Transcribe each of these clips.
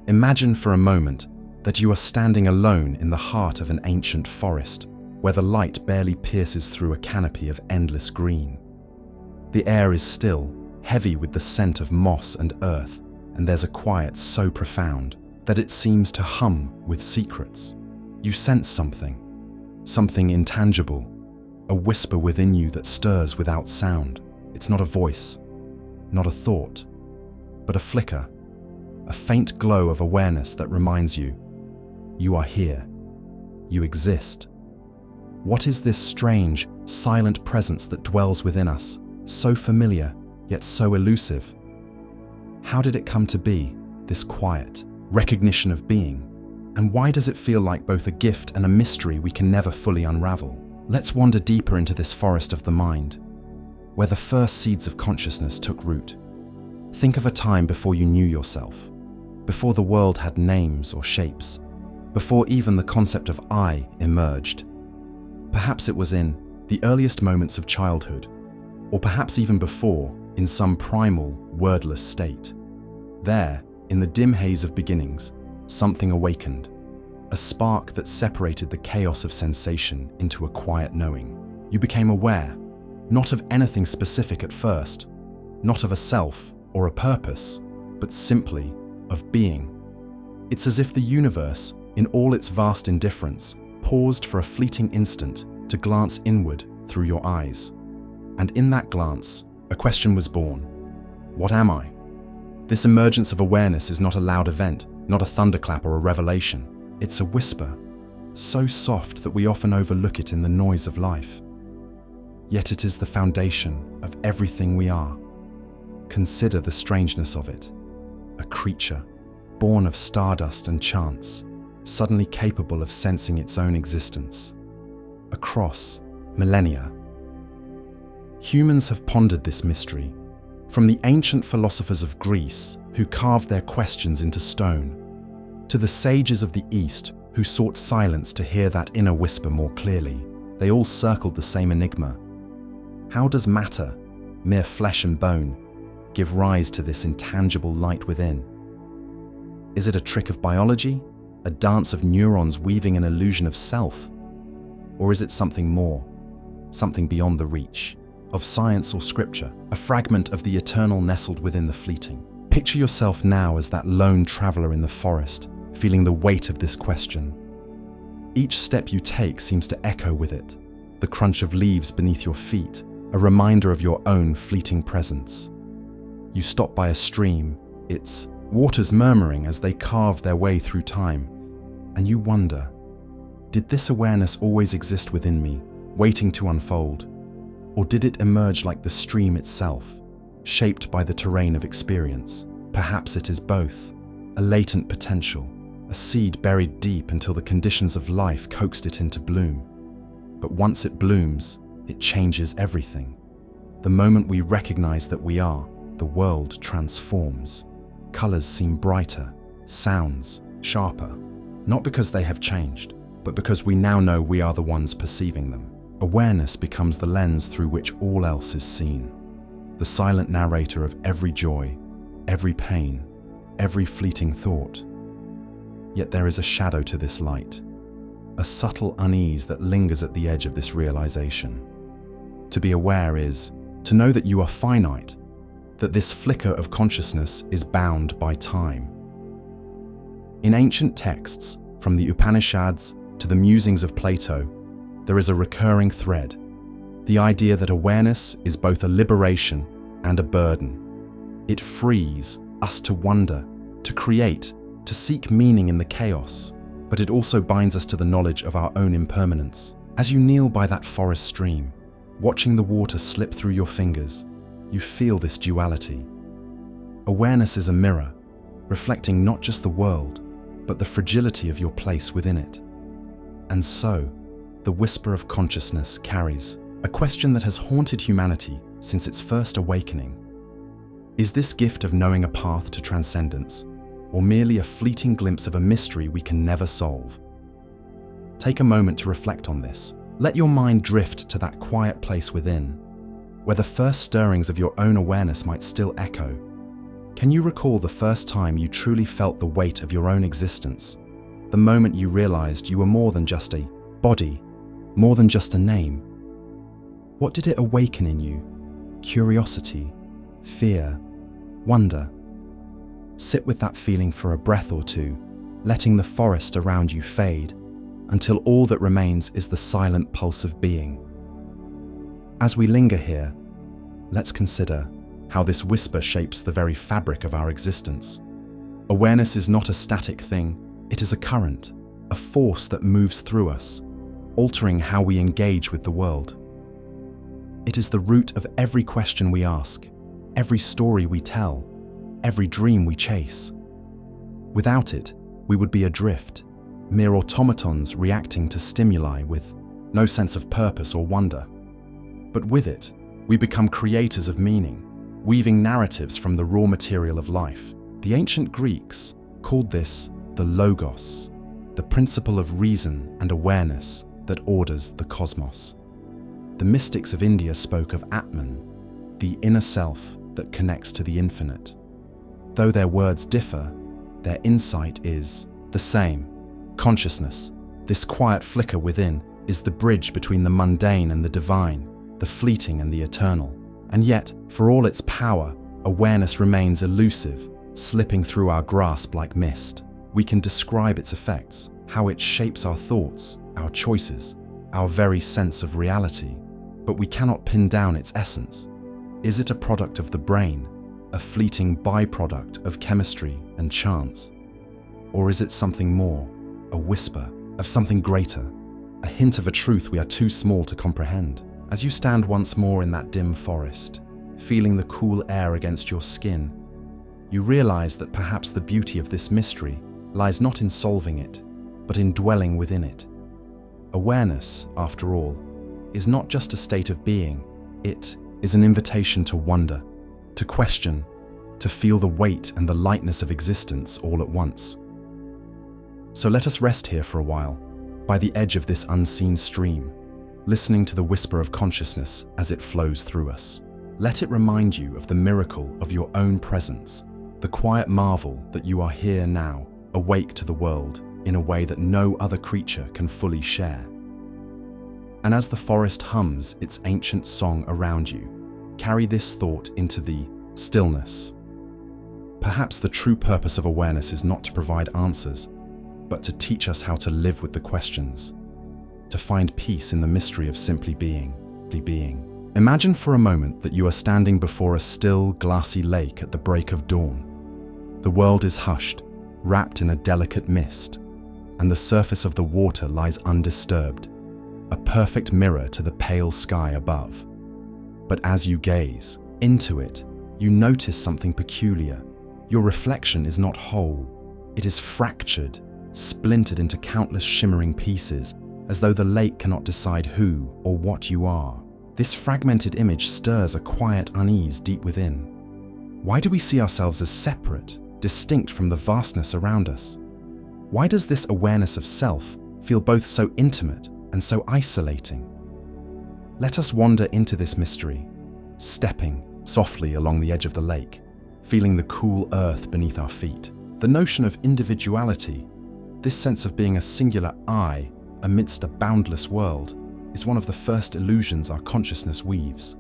Imagine for a moment that you are standing alone in the heart of an ancient forest, where the light barely pierces through a canopy of endless green. The air is still, heavy with the scent of moss and earth, and there's a quiet so profound that it seems to hum with secrets. You sense something intangible, a whisper within you that stirs without sound. It's not a voice, not a thought, but a flicker, a faint glow of awareness that reminds you, you are here, you exist. What is this strange, silent presence that dwells within us, so familiar, yet so elusive? How did it come to be, this quiet recognition of being? And why does it feel like both a gift and a mystery we can never fully unravel? Let's wander deeper into this forest of the mind, where the first seeds of consciousness took root. Think of a time before you knew yourself, before the world had names or shapes, before even the concept of I emerged. Perhaps it was in the earliest moments of childhood, or perhaps even before, in some primal, wordless state. There, in the dim haze of beginnings, something awakened, a spark that separated the chaos of sensation into a quiet knowing. You became aware, not of anything specific at first, not of a self or a purpose, but simply of being. It's as if the universe, in all its vast indifference, paused for a fleeting instant to glance inward through your eyes. And in that glance, a question was born. What am I? This emergence of awareness is not a loud event, not a thunderclap or a revelation. It's a whisper, so soft that we often overlook it in the noise of life. Yet it is the foundation of everything we are. Consider the strangeness of it. A creature, born of stardust and chance, suddenly capable of sensing its own existence. Across millennia, humans have pondered this mystery, from the ancient philosophers of Greece who carved their questions into stone, to the sages of the East who sought silence to hear that inner whisper more clearly. They all circled the same enigma. How does matter, mere flesh and bone, give rise to this intangible light within? Is it a trick of biology, a dance of neurons weaving an illusion of self? Or is it something more, something beyond the reach of science or scripture, a fragment of the eternal nestled within the fleeting? Picture yourself now as that lone traveler in the forest, feeling the weight of this question. Each step you take seems to echo with it, the crunch of leaves beneath your feet, a reminder of your own fleeting presence. You stop by a stream, its waters murmuring as they carve their way through time, and you wonder, did this awareness always exist within me, waiting to unfold? Or did it emerge like the stream itself, shaped by the terrain of experience? Perhaps it is both, a latent potential, a seed buried deep until the conditions of life coaxed it into bloom. But once it blooms, it changes everything. The moment we recognize that we are, the world transforms. Colors seem brighter, sounds sharper, not because they have changed, but because we now know we are the ones perceiving them. Awareness becomes the lens through which all else is seen, the silent narrator of every joy, every pain, every fleeting thought. Yet there is a shadow to this light, a subtle unease that lingers at the edge of this realization. To be aware is to know that you are finite, that this flicker of consciousness is bound by time. In ancient texts, from the Upanishads to the musings of Plato, there is a recurring thread, the idea that awareness is both a liberation and a burden. It frees us to wonder, to create, to seek meaning in the chaos, but it also binds us to the knowledge of our own impermanence. As you kneel by that forest stream, watching the water slip through your fingers, you feel this duality. Awareness is a mirror, reflecting not just the world, but the fragility of your place within it. And so, the whisper of consciousness carries a question that has haunted humanity since its first awakening. Is this gift of knowing a path to transcendence, or merely a fleeting glimpse of a mystery we can never solve? Take a moment to reflect on this. Let your mind drift to that quiet place within, where the first stirrings of your own awareness might still echo. Can you recall the first time you truly felt the weight of your own existence? The moment you realized you were more than just a body, more than just a name? What did it awaken in you? Curiosity, fear, wonder? Sit with that feeling for a breath or two, letting the forest around you fade, until all that remains is the silent pulse of being. As we linger here, let's consider how this whisper shapes the very fabric of our existence. Awareness is not a static thing, it is a current, a force that moves through us, altering how we engage with the world. It is the root of every question we ask, every story we tell, every dream we chase. Without it, we would be adrift, mere automatons reacting to stimuli with no sense of purpose or wonder. But with it, we become creators of meaning, weaving narratives from the raw material of life. The ancient Greeks called this the logos, the principle of reason and awareness that orders the cosmos. The mystics of India spoke of Atman, the inner self that connects to the infinite. Though their words differ, their insight is the same. Consciousness, this quiet flicker within, is the bridge between the mundane and the divine, the fleeting and the eternal. And yet, for all its power, awareness remains elusive, slipping through our grasp like mist. We can describe its effects, how it shapes our thoughts, our choices, our very sense of reality, but we cannot pin down its essence. Is it a product of the brain, a fleeting byproduct of chemistry and chance? Or is it something more, a whisper of something greater, a hint of a truth we are too small to comprehend? As you stand once more in that dim forest, feeling the cool air against your skin, you realize that perhaps the beauty of this mystery lies not in solving it, but in dwelling within it. Awareness, after all, is not just a state of being, it is an invitation to wonder, to question, to feel the weight and the lightness of existence all at once. So let us rest here for a while, by the edge of this unseen stream, listening to the whisper of consciousness as it flows through us. Let it remind you of the miracle of your own presence, the quiet marvel that you are here now, awake to the world in a way that no other creature can fully share. And as the forest hums its ancient song around you, carry this thought into the stillness. Perhaps the true purpose of awareness is not to provide answers, but to teach us how to live with the questions, to find peace in the mystery of simply being. Imagine for a moment that you are standing before a still, glassy lake at the break of dawn. The world is hushed, wrapped in a delicate mist, and the surface of the water lies undisturbed, a perfect mirror to the pale sky above. But as you gaze into it, you notice something peculiar. Your reflection is not whole. It is fractured, splintered into countless shimmering pieces, as though the lake cannot decide who or what you are. This fragmented image stirs a quiet unease deep within. Why do we see ourselves as separate, distinct from the vastness around us? Why does this awareness of self feel both so intimate and so isolating? Let us wander into this mystery, stepping softly along the edge of the lake, feeling the cool earth beneath our feet. The notion of individuality, this sense of being a singular I amidst a boundless world, is one of the first illusions our consciousness weaves.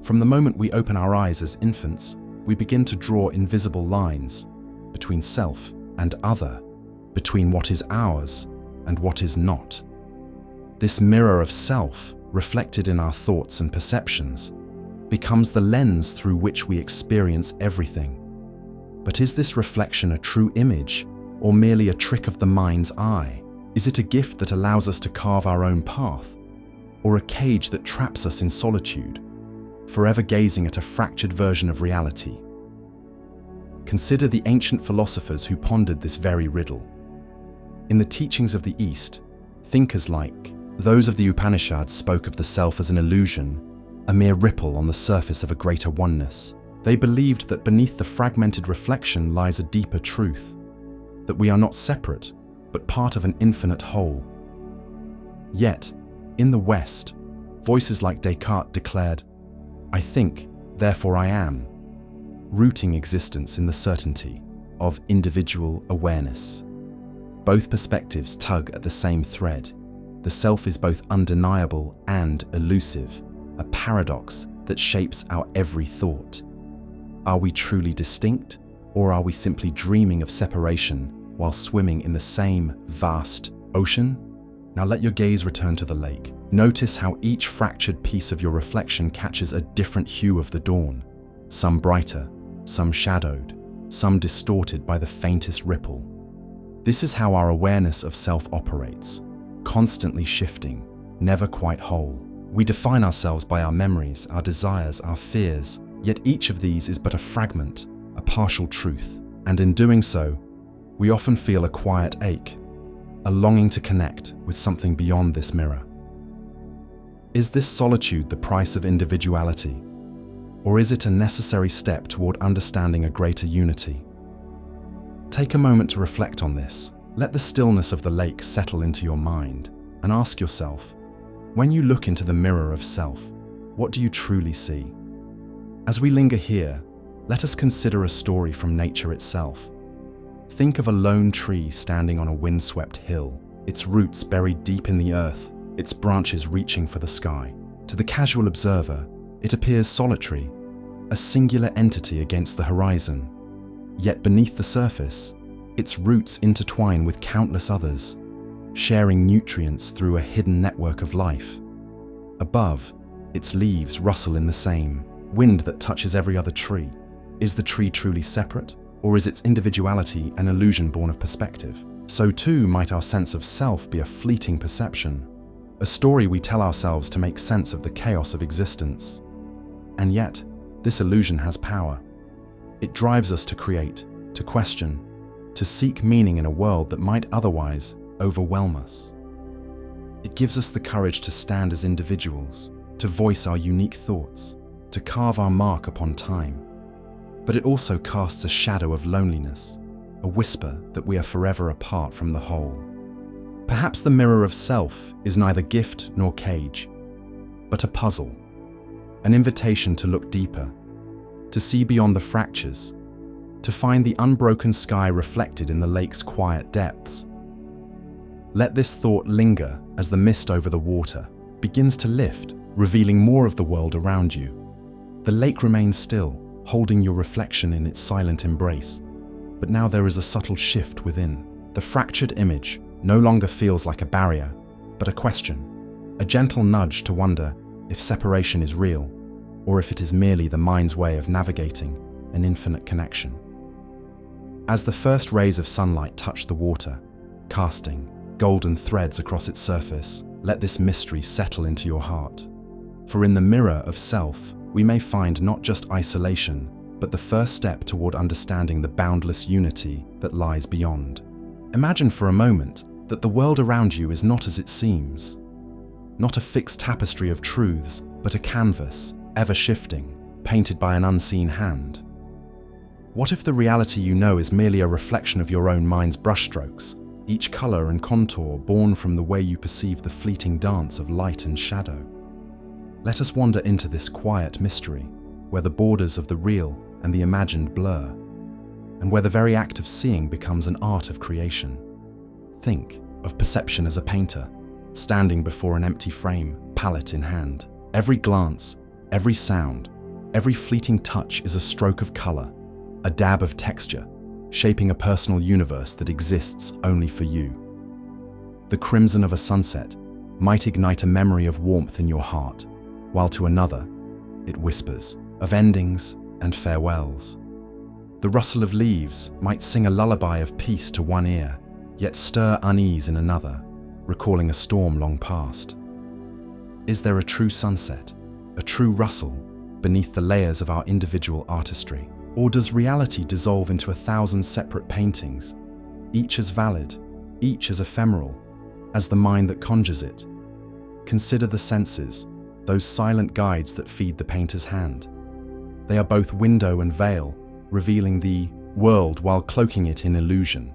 From the moment we open our eyes as infants, we begin to draw invisible lines between self and other, between what is ours and what is not. This mirror of self, reflected in our thoughts and perceptions, becomes the lens through which we experience everything. But is this reflection a true image, or merely a trick of the mind's eye? Is it a gift that allows us to carve our own path, or a cage that traps us in solitude, forever gazing at a fractured version of reality? Consider the ancient philosophers who pondered this very riddle. In the teachings of the East, thinkers like those of the Upanishads spoke of the self as an illusion, a mere ripple on the surface of a greater oneness. They believed that beneath the fragmented reflection lies a deeper truth, that we are not separate, but part of an infinite whole. Yet, in the West, voices like Descartes declared, "I think, therefore I am." rooting existence in the certainty of individual awareness. Both perspectives tug at the same thread. The self is both undeniable and elusive, a paradox that shapes our every thought. Are we truly distinct, or are we simply dreaming of separation while swimming in the same vast ocean? Now let your gaze return to the lake. Notice how each fractured piece of your reflection catches a different hue of the dawn, some brighter, some shadowed, some distorted by the faintest ripple. This is how our awareness of self operates, constantly shifting, never quite whole. We define ourselves by our memories, our desires, our fears, yet each of these is but a fragment, a partial truth. And in doing so, we often feel a quiet ache, a longing to connect with something beyond this mirror. Is this solitude the price of individuality? Or is it a necessary step toward understanding a greater unity? Take a moment to reflect on this. Let the stillness of the lake settle into your mind and ask yourself, when you look into the mirror of self, what do you truly see? As we linger here, let us consider a story from nature itself. Think of a lone tree standing on a windswept hill, its roots buried deep in the earth, its branches reaching for the sky. To the casual observer, it appears solitary, a singular entity against the horizon. Yet beneath the surface, its roots intertwine with countless others, sharing nutrients through a hidden network of life. Above, its leaves rustle in the same wind that touches every other tree. Is the tree truly separate, or is its individuality an illusion born of perspective? So too might our sense of self be a fleeting perception, a story we tell ourselves to make sense of the chaos of existence. And yet, this illusion has power. It drives us to create, to question, to seek meaning in a world that might otherwise overwhelm us. It gives us the courage to stand as individuals, to voice our unique thoughts, to carve our mark upon time. But it also casts a shadow of loneliness, a whisper that we are forever apart from the whole. Perhaps the mirror of self is neither gift nor cage, but a puzzle, an invitation to look deeper, to see beyond the fractures, to find the unbroken sky reflected in the lake's quiet depths. Let this thought linger as the mist over the water begins to lift, revealing more of the world around you. The lake remains still, holding your reflection in its silent embrace. But now there is a subtle shift within. The fractured image no longer feels like a barrier, but a question, a gentle nudge to wonder if separation is real, or if it is merely the mind's way of navigating an infinite connection. As the first rays of sunlight touch the water, casting golden threads across its surface, let this mystery settle into your heart. For in the mirror of self, we may find not just isolation, but the first step toward understanding the boundless unity that lies beyond. Imagine for a moment that the world around you is not as it seems. Not a fixed tapestry of truths, but a canvas, ever shifting, painted by an unseen hand. What if the reality you know is merely a reflection of your own mind's brushstrokes, each color and contour born from the way you perceive the fleeting dance of light and shadow? Let us wander into this quiet mystery, where the borders of the real and the imagined blur, and where the very act of seeing becomes an art of creation. Think of perception as a painter, standing before an empty frame, palette in hand. Every glance, every sound, every fleeting touch is a stroke of color, a dab of texture, shaping a personal universe that exists only for you. The crimson of a sunset might ignite a memory of warmth in your heart, while to another, it whispers of endings and farewells. The rustle of leaves might sing a lullaby of peace to one ear, yet stir unease in another, recalling a storm long past. Is there a true sunset, a true rustle, beneath the layers of our individual artistry? Or does reality dissolve into 1,000 separate paintings, each as valid, each as ephemeral, as the mind that conjures it? Consider the senses, those silent guides that feed the painter's hand. They are both window and veil, revealing the world while cloaking it in illusion.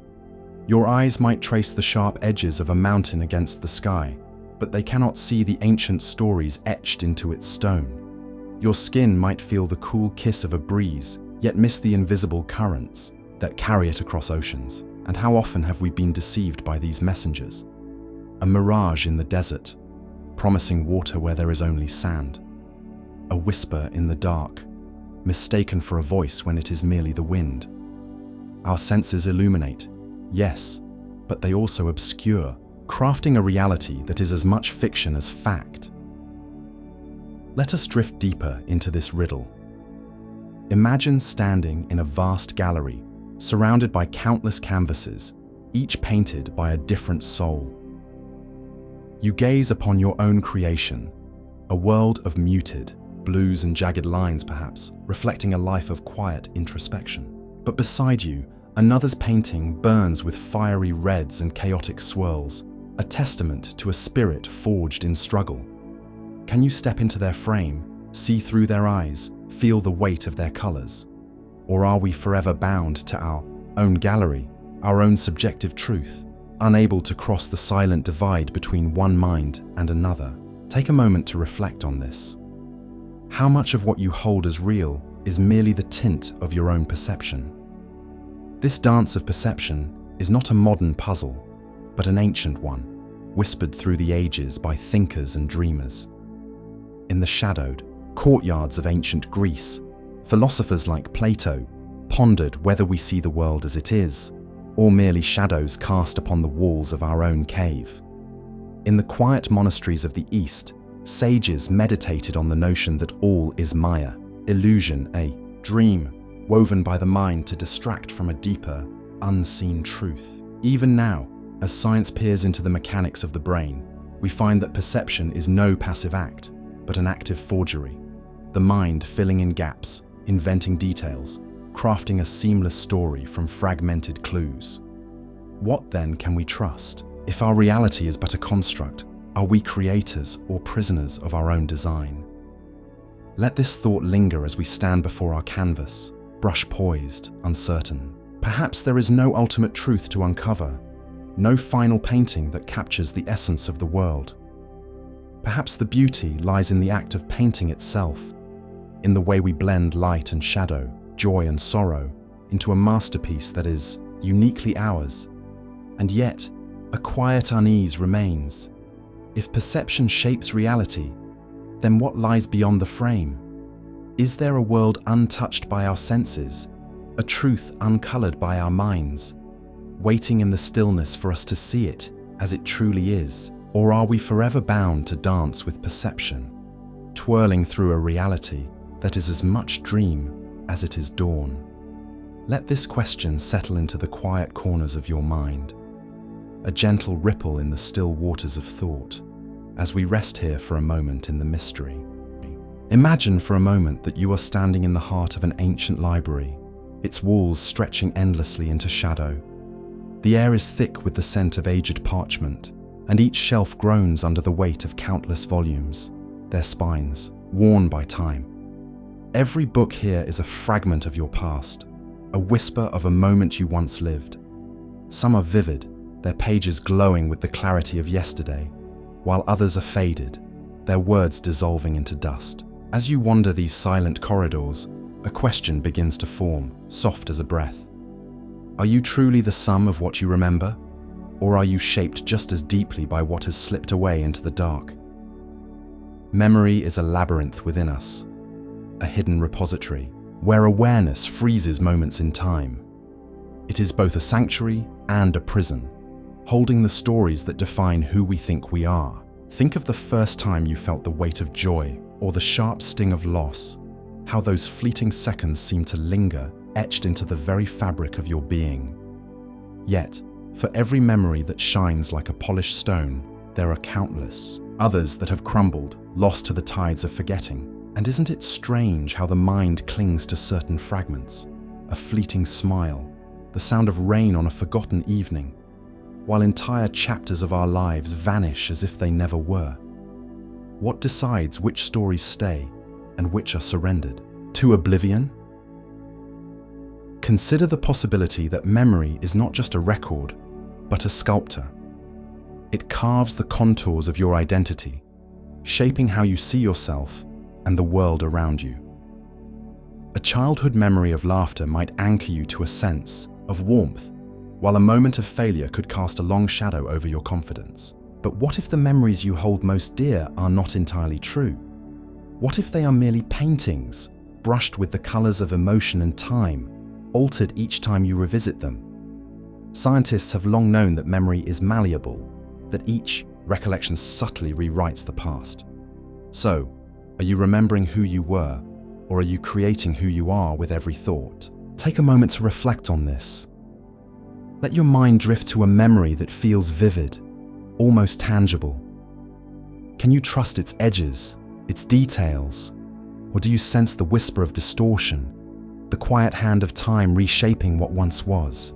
Your eyes might trace the sharp edges of a mountain against the sky, but they cannot see the ancient stories etched into its stone. Your skin might feel the cool kiss of a breeze, yet miss the invisible currents that carry it across oceans. And how often have we been deceived by these messengers? A mirage in the desert, promising water where there is only sand. A whisper in the dark, mistaken for a voice when it is merely the wind. Our senses illuminate, yes, but they also obscure, crafting a reality that is as much fiction as fact. Let us drift deeper into this riddle. Imagine standing in a vast gallery, surrounded by countless canvases, each painted by a different soul. You gaze upon your own creation, a world of muted blues and jagged lines perhaps, reflecting a life of quiet introspection. But beside you, another's painting burns with fiery reds and chaotic swirls, a testament to a spirit forged in struggle. Can you step into their frame, see through their eyes, feel the weight of their colors? Or are we forever bound to our own gallery, our own subjective truth, unable to cross the silent divide between one mind and another? Take a moment to reflect on this. How much of what you hold as real is merely the tint of your own perception? This dance of perception is not a modern puzzle, but an ancient one, whispered through the ages by thinkers and dreamers. In the shadowed courtyards of ancient Greece, philosophers like Plato pondered whether we see the world as it is, or merely shadows cast upon the walls of our own cave. In the quiet monasteries of the East, sages meditated on the notion that all is Maya, illusion, a dream woven by the mind to distract from a deeper, unseen truth. Even now, as science peers into the mechanics of the brain, we find that perception is no passive act, but an active forgery. The mind filling in gaps, inventing details, crafting a seamless story from fragmented clues. What then can we trust? If our reality is but a construct, are we creators or prisoners of our own design? Let this thought linger as we stand before our canvas, brush poised, uncertain. Perhaps there is no ultimate truth to uncover, no final painting that captures the essence of the world. Perhaps the beauty lies in the act of painting itself, in the way we blend light and shadow, joy and sorrow, into a masterpiece that is uniquely ours. And yet, a quiet unease remains. If perception shapes reality, then what lies beyond the frame? Is there a world untouched by our senses, a truth uncolored by our minds, waiting in the stillness for us to see it as it truly is? Or are we forever bound to dance with perception, twirling through a reality that is as much dream as it is dawn? Let this question settle into the quiet corners of your mind, a gentle ripple in the still waters of thought, as we rest here for a moment in the mystery. Imagine for a moment that you are standing in the heart of an ancient library, its walls stretching endlessly into shadow. The air is thick with the scent of aged parchment, and each shelf groans under the weight of countless volumes, their spines worn by time. Every book here is a fragment of your past, a whisper of a moment you once lived. Some are vivid, their pages glowing with the clarity of yesterday, while others are faded, their words dissolving into dust. As you wander these silent corridors, a question begins to form, soft as a breath. Are you truly the sum of what you remember? Or are you shaped just as deeply by what has slipped away into the dark? Memory is a labyrinth within us, a hidden repository, where awareness freezes moments in time. It is both a sanctuary and a prison, holding the stories that define who we think we are. Think of the first time you felt the weight of joy or the sharp sting of loss, how those fleeting seconds seem to linger, etched into the very fabric of your being. Yet, for every memory that shines like a polished stone, there are countless others that have crumbled, lost to the tides of forgetting. And isn't it strange how the mind clings to certain fragments? A fleeting smile, the sound of rain on a forgotten evening, while entire chapters of our lives vanish as if they never were. What decides which stories stay and which are surrendered? To oblivion? Consider the possibility that memory is not just a record, but a sculptor. It carves the contours of your identity, shaping how you see yourself and the world around you. A childhood memory of laughter might anchor you to a sense of warmth, while a moment of failure could cast a long shadow over your confidence. But what if the memories you hold most dear are not entirely true? What if they are merely paintings, brushed with the colors of emotion and time, altered each time you revisit them? Scientists have long known that memory is malleable, that each recollection subtly rewrites the past. So, are you remembering who you were, or are you creating who you are with every thought? Take a moment to reflect on this. Let your mind drift to a memory that feels vivid, almost tangible. Can you trust its edges, its details, or do you sense the whisper of distortion, the quiet hand of time reshaping what once was?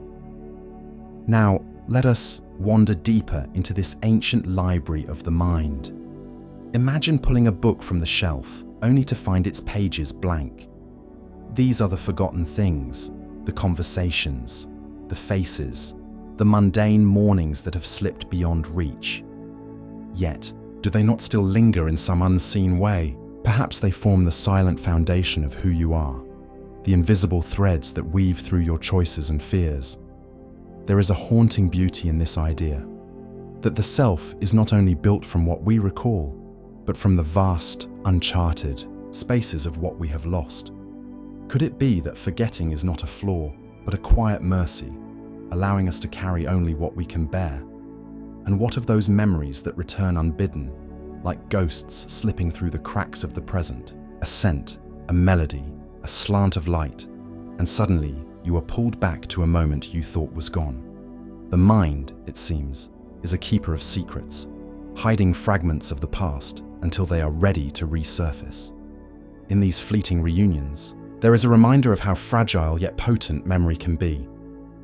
Now, let us wander deeper into this ancient library of the mind. Imagine pulling a book from the shelf, only to find its pages blank. These are the forgotten things, the conversations, the faces, the mundane mornings that have slipped beyond reach. Yet, do they not still linger in some unseen way? Perhaps they form the silent foundation of who you are, the invisible threads that weave through your choices and fears. There is a haunting beauty in this idea, that the self is not only built from what we recall, but from the vast, uncharted spaces of what we have lost. Could it be that forgetting is not a flaw, but a quiet mercy, allowing us to carry only what we can bear? And what of those memories that return unbidden, like ghosts slipping through the cracks of the present? A scent, a melody, a slant of light, and suddenly you are pulled back to a moment you thought was gone. The mind, it seems, is a keeper of secrets, hiding fragments of the past until they are ready to resurface. In these fleeting reunions, there is a reminder of how fragile yet potent memory can be.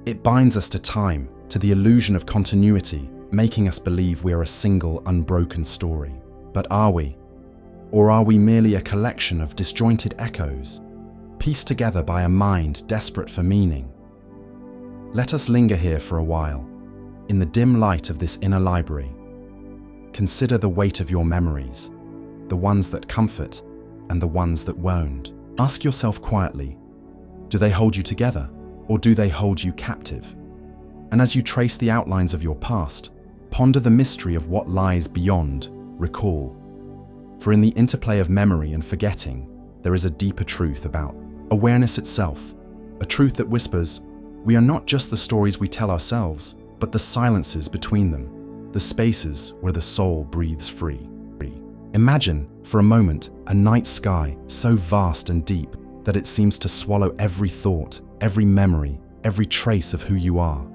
It binds us to time, to the illusion of continuity, making us believe we are a single, unbroken story. But are we? Or are we merely a collection of disjointed echoes, pieced together by a mind desperate for meaning? Let us linger here for a while, in the dim light of this inner library. Consider the weight of your memories, the ones that comfort and the ones that wound. Ask yourself quietly, do they hold you together, or do they hold you captive? And as you trace the outlines of your past, ponder the mystery of what lies beyond recall. For in the interplay of memory and forgetting, there is a deeper truth about awareness itself, a truth that whispers, we are not just the stories we tell ourselves, but the silences between them, the spaces where the soul breathes free. Imagine, for a moment, a night sky so vast and deep that it seems to swallow every thought, every memory, every trace of who you are.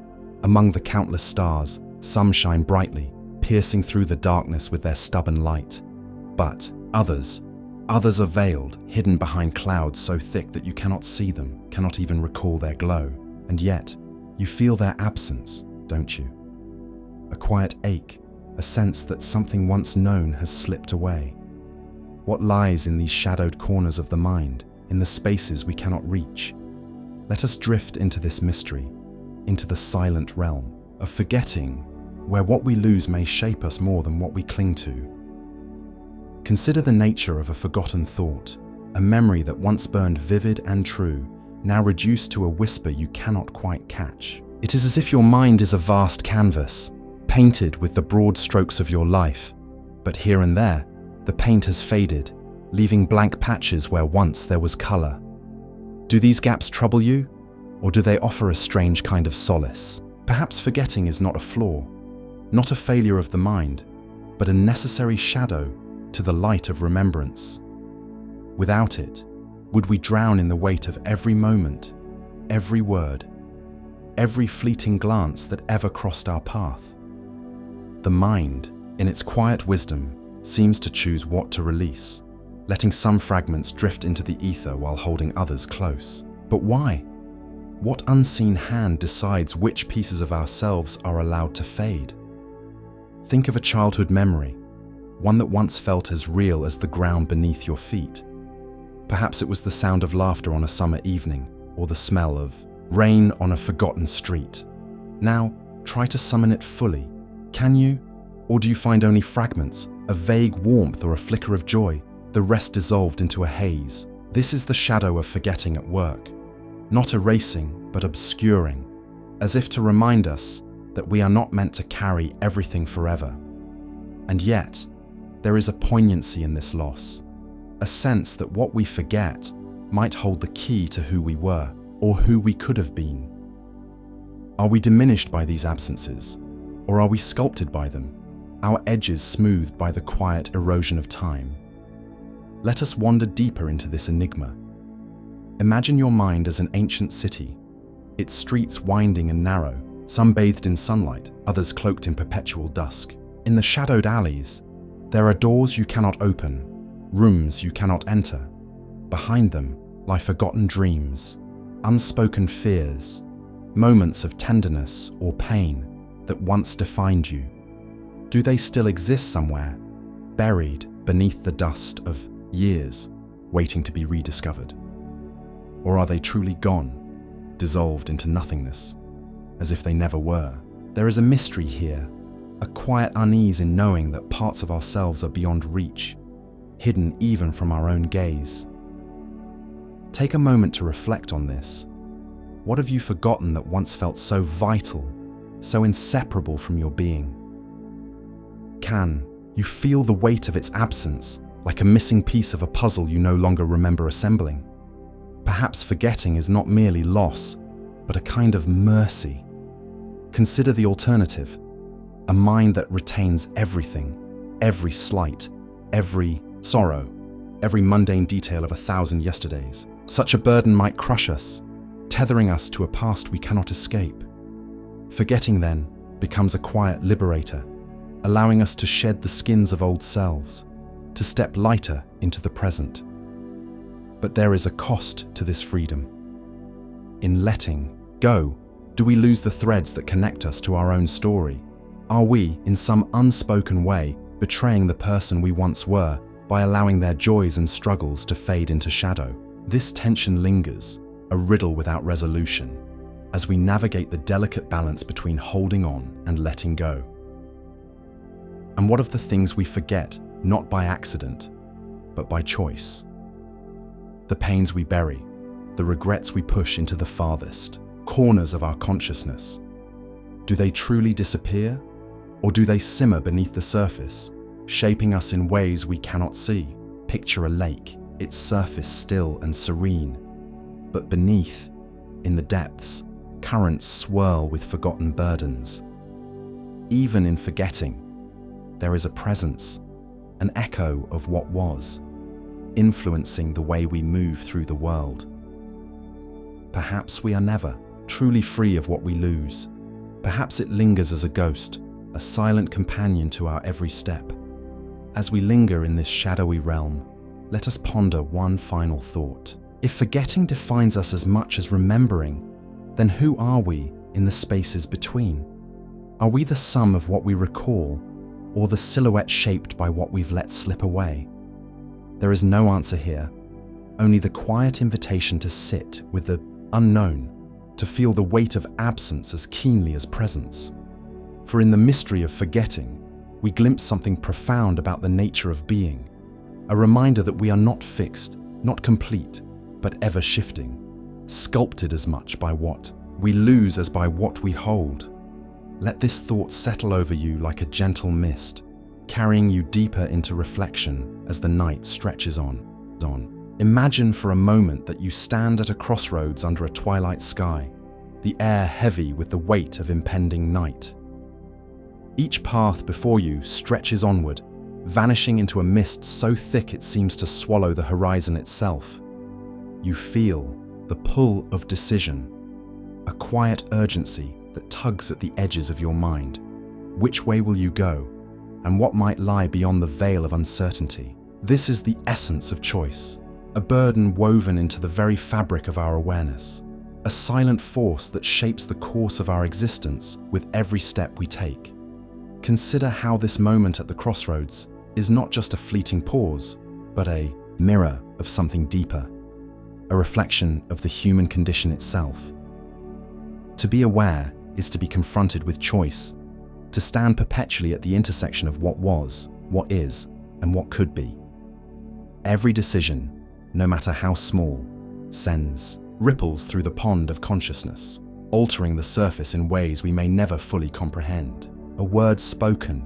Among the countless stars, some shine brightly, piercing through the darkness with their stubborn light. But others are veiled, hidden behind clouds so thick that you cannot see them, cannot even recall their glow. And yet, you feel their absence, don't you? A quiet ache, a sense that something once known has slipped away. What lies in these shadowed corners of the mind, in the spaces we cannot reach? Let us drift into this mystery, into the silent realm of forgetting, where what we lose may shape us more than what we cling to. Consider the nature of a forgotten thought, a memory that once burned vivid and true, now reduced to a whisper you cannot quite catch. It is as if your mind is a vast canvas, painted with the broad strokes of your life, but here and there, the paint has faded, leaving blank patches where once there was color. Do these gaps trouble you, or do they offer a strange kind of solace? Perhaps forgetting is not a flaw, not a failure of the mind, but a necessary shadow to the light of remembrance. Without it, would we drown in the weight of every moment, every word, every fleeting glance that ever crossed our path? The mind, in its quiet wisdom, seems to choose what to release, letting some fragments drift into the ether while holding others close. But why? What unseen hand decides which pieces of ourselves are allowed to fade? Think of a childhood memory, one that once felt as real as the ground beneath your feet. Perhaps it was the sound of laughter on a summer evening, or the smell of rain on a forgotten street. Now, try to summon it fully. Can you? Or do you find only fragments, a vague warmth or a flicker of joy, the rest dissolved into a haze? This is the shadow of forgetting at work, not erasing, but obscuring, as if to remind us that we are not meant to carry everything forever. And yet, there is a poignancy in this loss, a sense that what we forget might hold the key to who we were or who we could have been. Are we diminished by these absences, or are we sculpted by them, our edges smoothed by the quiet erosion of time? Let us wander deeper into this enigma. Imagine your mind as an ancient city, its streets winding and narrow, some bathed in sunlight, others cloaked in perpetual dusk. In the shadowed alleys, there are doors you cannot open, rooms you cannot enter. Behind them lie forgotten dreams, unspoken fears, moments of tenderness or pain that once defined you. Do they still exist somewhere, buried beneath the dust of years, waiting to be rediscovered? Or are they truly gone, dissolved into nothingness, as if they never were? There is a mystery here, a quiet unease in knowing that parts of ourselves are beyond reach, hidden even from our own gaze. Take a moment to reflect on this. What have you forgotten that once felt so vital, so inseparable from your being? Can you feel the weight of its absence, like a missing piece of a puzzle you no longer remember assembling? Perhaps forgetting is not merely loss, but a kind of mercy. Consider the alternative, a mind that retains everything, every slight, every sorrow, every mundane detail of 1,000 yesterdays. Such a burden might crush us, tethering us to a past we cannot escape. Forgetting, then, becomes a quiet liberator, allowing us to shed the skins of old selves, to step lighter into the present. But there is a cost to this freedom. In letting go, do we lose the threads that connect us to our own story? Are we, in some unspoken way, betraying the person we once were by allowing their joys and struggles to fade into shadow? This tension lingers, a riddle without resolution, as we navigate the delicate balance between holding on and letting go. And what of the things we forget, not by accident, but by choice? The pains we bury, the regrets we push into the farthest corners of our consciousness. Do they truly disappear, or do they simmer beneath the surface, shaping us in ways we cannot see? Picture a lake, its surface still and serene, but beneath, in the depths, currents swirl with forgotten burdens. Even in forgetting, there is a presence, an echo of what was, influencing the way we move through the world. Perhaps we are never truly free of what we lose. Perhaps it lingers as a ghost, a silent companion to our every step. As we linger in this shadowy realm, let us ponder one final thought. If forgetting defines us as much as remembering, then who are we in the spaces between? Are we the sum of what we recall, or the silhouette shaped by what we've let slip away? There is no answer here, only the quiet invitation to sit with the unknown, to feel the weight of absence as keenly as presence. For in the mystery of forgetting, we glimpse something profound about the nature of being, a reminder that we are not fixed, not complete, but ever shifting, sculpted as much by what we lose as by what we hold. Let this thought settle over you like a gentle mist, carrying you deeper into reflection as the night stretches on. Imagine for a moment that you stand at a crossroads under a twilight sky, the air heavy with the weight of impending night. Each path before you stretches onward, vanishing into a mist so thick it seems to swallow the horizon itself. You feel the pull of decision, a quiet urgency that tugs at the edges of your mind. Which way will you go, and what might lie beyond the veil of uncertainty? This is the essence of choice, a burden woven into the very fabric of our awareness, a silent force that shapes the course of our existence with every step we take. Consider how this moment at the crossroads is not just a fleeting pause, but a mirror of something deeper, a reflection of the human condition itself. To be aware is to be confronted with choice, to stand perpetually at the intersection of what was, what is, and what could be. Every decision, no matter how small, sends ripples through the pond of consciousness, altering the surface in ways we may never fully comprehend. A word spoken,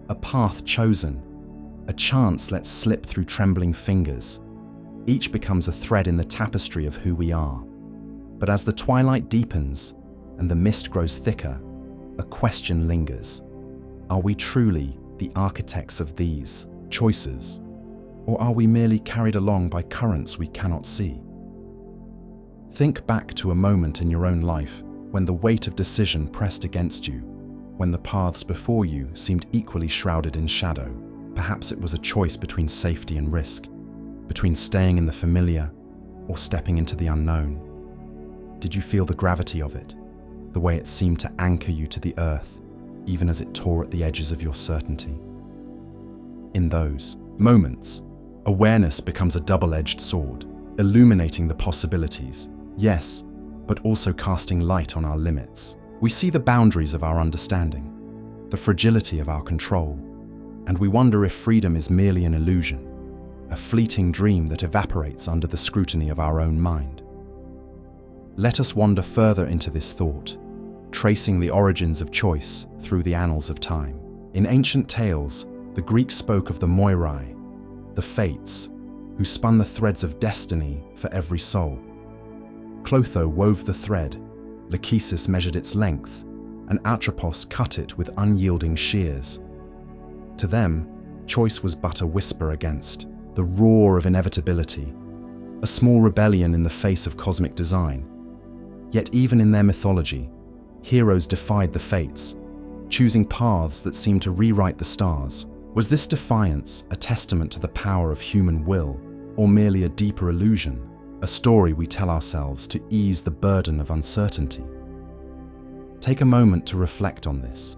a path chosen, a chance let slip through trembling fingers. Each becomes a thread in the tapestry of who we are. But as the twilight deepens and the mist grows thicker, a question lingers. Are we truly the architects of these choices, or are we merely carried along by currents we cannot see? Think back to a moment in your own life when the weight of decision pressed against you, when the paths before you seemed equally shrouded in shadow. Perhaps it was a choice between safety and risk, between staying in the familiar or stepping into the unknown. Did you feel the gravity of it, the way it seemed to anchor you to the earth, even as it tore at the edges of your certainty? In those moments, awareness becomes a double-edged sword, illuminating the possibilities, yes, but also casting light on our limits. We see the boundaries of our understanding, the fragility of our control, and we wonder if freedom is merely an illusion, a fleeting dream that evaporates under the scrutiny of our own mind. Let us wander further into this thought, tracing the origins of choice through the annals of time. In ancient tales, the Greeks spoke of the Moirai, the fates, who spun the threads of destiny for every soul. Clotho wove the thread, Lachesis measured its length, and Atropos cut it with unyielding shears. To them, choice was but a whisper against the roar of inevitability, a small rebellion in the face of cosmic design. Yet even in their mythology, heroes defied the fates, choosing paths that seemed to rewrite the stars. Was this defiance a testament to the power of human will, or merely a deeper illusion, a story we tell ourselves to ease the burden of uncertainty? Take a moment to reflect on this.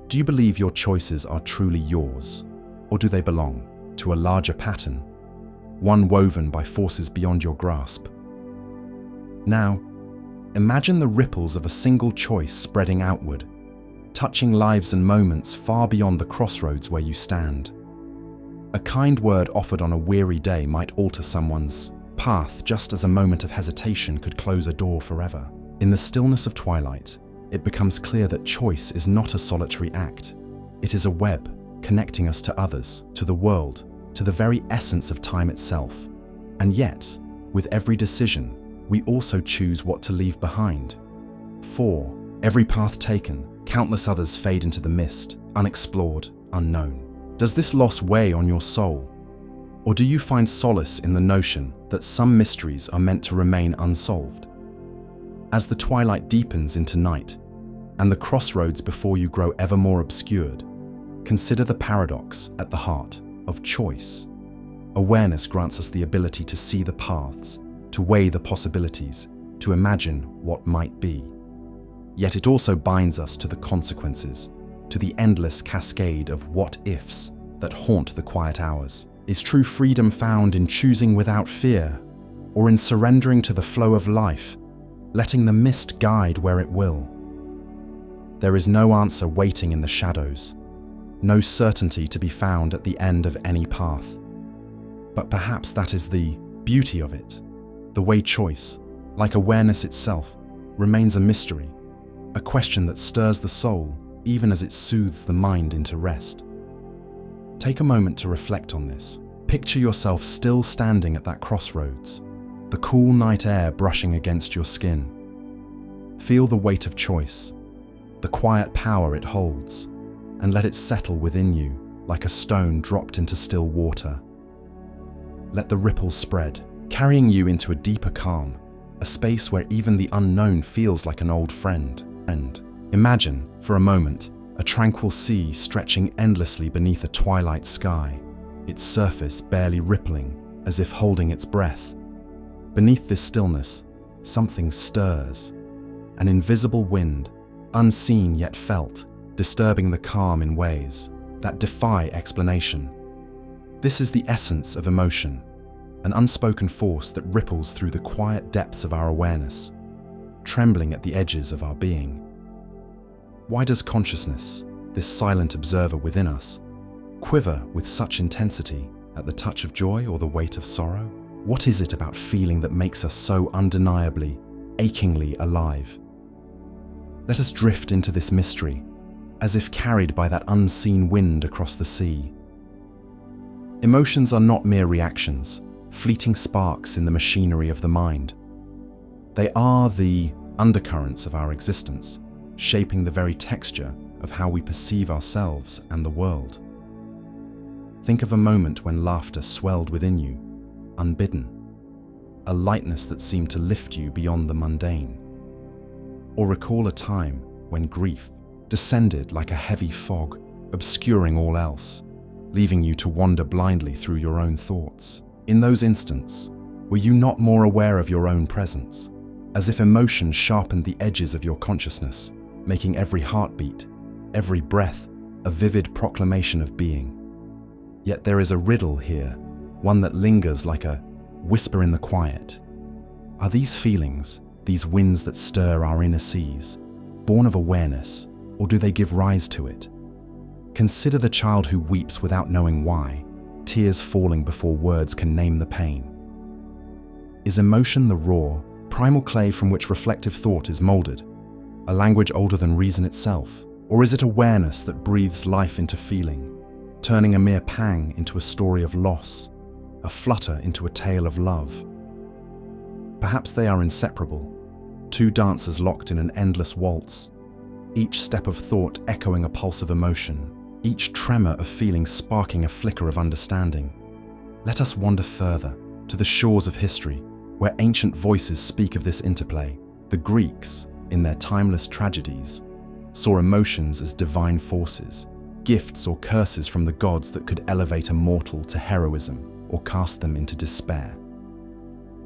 Do you believe your choices are truly yours, or do they belong to a larger pattern, one woven by forces beyond your grasp? Now, imagine the ripples of a single choice spreading outward, touching lives and moments far beyond the crossroads where you stand. A kind word offered on a weary day might alter someone's path, just as a moment of hesitation could close a door forever. In the stillness of twilight, it becomes clear that choice is not a solitary act. It is a web connecting us to others, to the world, to the very essence of time itself. And yet, with every decision, we also choose what to leave behind. For every path taken, countless others fade into the mist, unexplored, unknown. Does this loss weigh on your soul? Or do you find solace in the notion that some mysteries are meant to remain unsolved? As the twilight deepens into night, and the crossroads before you grow ever more obscured, consider the paradox at the heart of choice. Awareness grants us the ability to see the paths, to weigh the possibilities, to imagine what might be. Yet it also binds us to the consequences, to the endless cascade of what-ifs that haunt the quiet hours. Is true freedom found in choosing without fear, or in surrendering to the flow of life, letting the mist guide where it will? There is no answer waiting in the shadows, no certainty to be found at the end of any path. But perhaps that is the beauty of it, the way choice, like awareness itself, remains a mystery, a question that stirs the soul even as it soothes the mind into rest. Take a moment to reflect on this. Picture yourself still standing at that crossroads, the cool night air brushing against your skin. Feel the weight of choice, the quiet power it holds, and let it settle within you like a stone dropped into still water. Let the ripples spread, carrying you into a deeper calm, a space where even the unknown feels like an old friend. Imagine, for a moment, a tranquil sea stretching endlessly beneath a twilight sky, its surface barely rippling, as if holding its breath. Beneath this stillness, something stirs, an invisible wind, unseen yet felt, disturbing the calm in ways that defy explanation. This is the essence of emotion, an unspoken force that ripples through the quiet depths of our awareness, trembling at the edges of our being. Why does consciousness, this silent observer within us, quiver with such intensity at the touch of joy or the weight of sorrow? What is it about feeling that makes us so undeniably, achingly alive? Let us drift into this mystery, as if carried by that unseen wind across the sea. Emotions are not mere reactions, fleeting sparks in the machinery of the mind. They are the undercurrents of our existence, shaping the very texture of how we perceive ourselves and the world. Think of a moment when laughter swelled within you, unbidden, a lightness that seemed to lift you beyond the mundane. Or recall a time when grief descended like a heavy fog, obscuring all else, leaving you to wander blindly through your own thoughts. In those instants, were you not more aware of your own presence, as if emotion sharpened the edges of your consciousness, making every heartbeat, every breath, a vivid proclamation of being? Yet there is a riddle here, one that lingers like a whisper in the quiet. Are these feelings, these winds that stir our inner seas, born of awareness, or do they give rise to it? Consider the child who weeps without knowing why, tears falling before words can name the pain. Is emotion the raw, primal clay from which reflective thought is molded, a language older than reason itself? Or is it awareness that breathes life into feeling, turning a mere pang into a story of loss, a flutter into a tale of love? Perhaps they are inseparable, two dancers locked in an endless waltz, each step of thought echoing a pulse of emotion, each tremor of feeling sparking a flicker of understanding. Let us wander further, to the shores of history, where ancient voices speak of this interplay. The Greeks, in their timeless tragedies, saw emotions as divine forces, gifts or curses from the gods that could elevate a mortal to heroism or cast them into despair.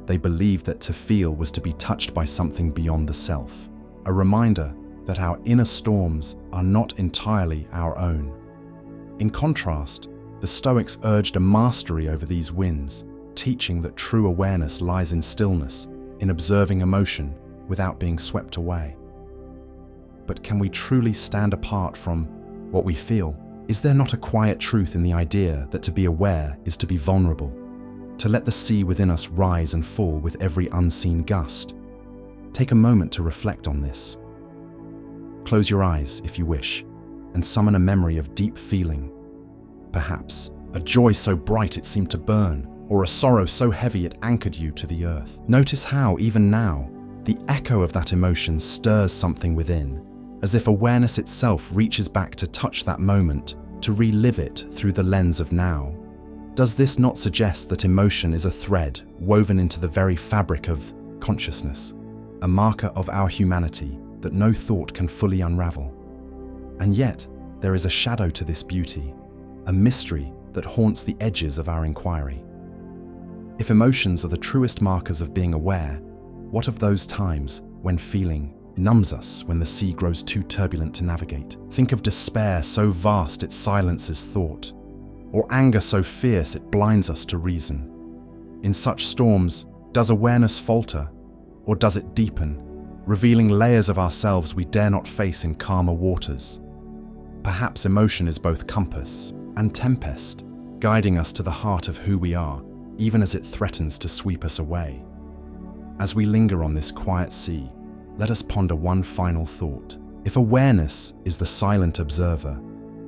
They believed that to feel was to be touched by something beyond the self, a reminder that our inner storms are not entirely our own. In contrast, the Stoics urged a mastery over these winds, teaching that true awareness lies in stillness, in observing emotion without being swept away. But can we truly stand apart from what we feel? Is there not a quiet truth in the idea that to be aware is to be vulnerable, to let the sea within us rise and fall with every unseen gust? Take a moment to reflect on this. Close your eyes, if you wish, and summon a memory of deep feeling. Perhaps a joy so bright it seemed to burn, or a sorrow so heavy it anchored you to the earth. Notice how, even now, the echo of that emotion stirs something within, as if awareness itself reaches back to touch that moment, to relive it through the lens of now. Does this not suggest that emotion is a thread woven into the very fabric of consciousness, a marker of our humanity that no thought can fully unravel? And yet, there is a shadow to this beauty, a mystery that haunts the edges of our inquiry. If emotions are the truest markers of being aware, what of those times when feeling numbs us, when the sea grows too turbulent to navigate? Think of despair so vast it silences thought, or anger so fierce it blinds us to reason. In such storms, does awareness falter, or does it deepen, revealing layers of ourselves we dare not face in calmer waters? Perhaps emotion is both compass and tempest, guiding us to the heart of who we are, even as it threatens to sweep us away. As we linger on this quiet sea, let us ponder one final thought. If awareness is the silent observer,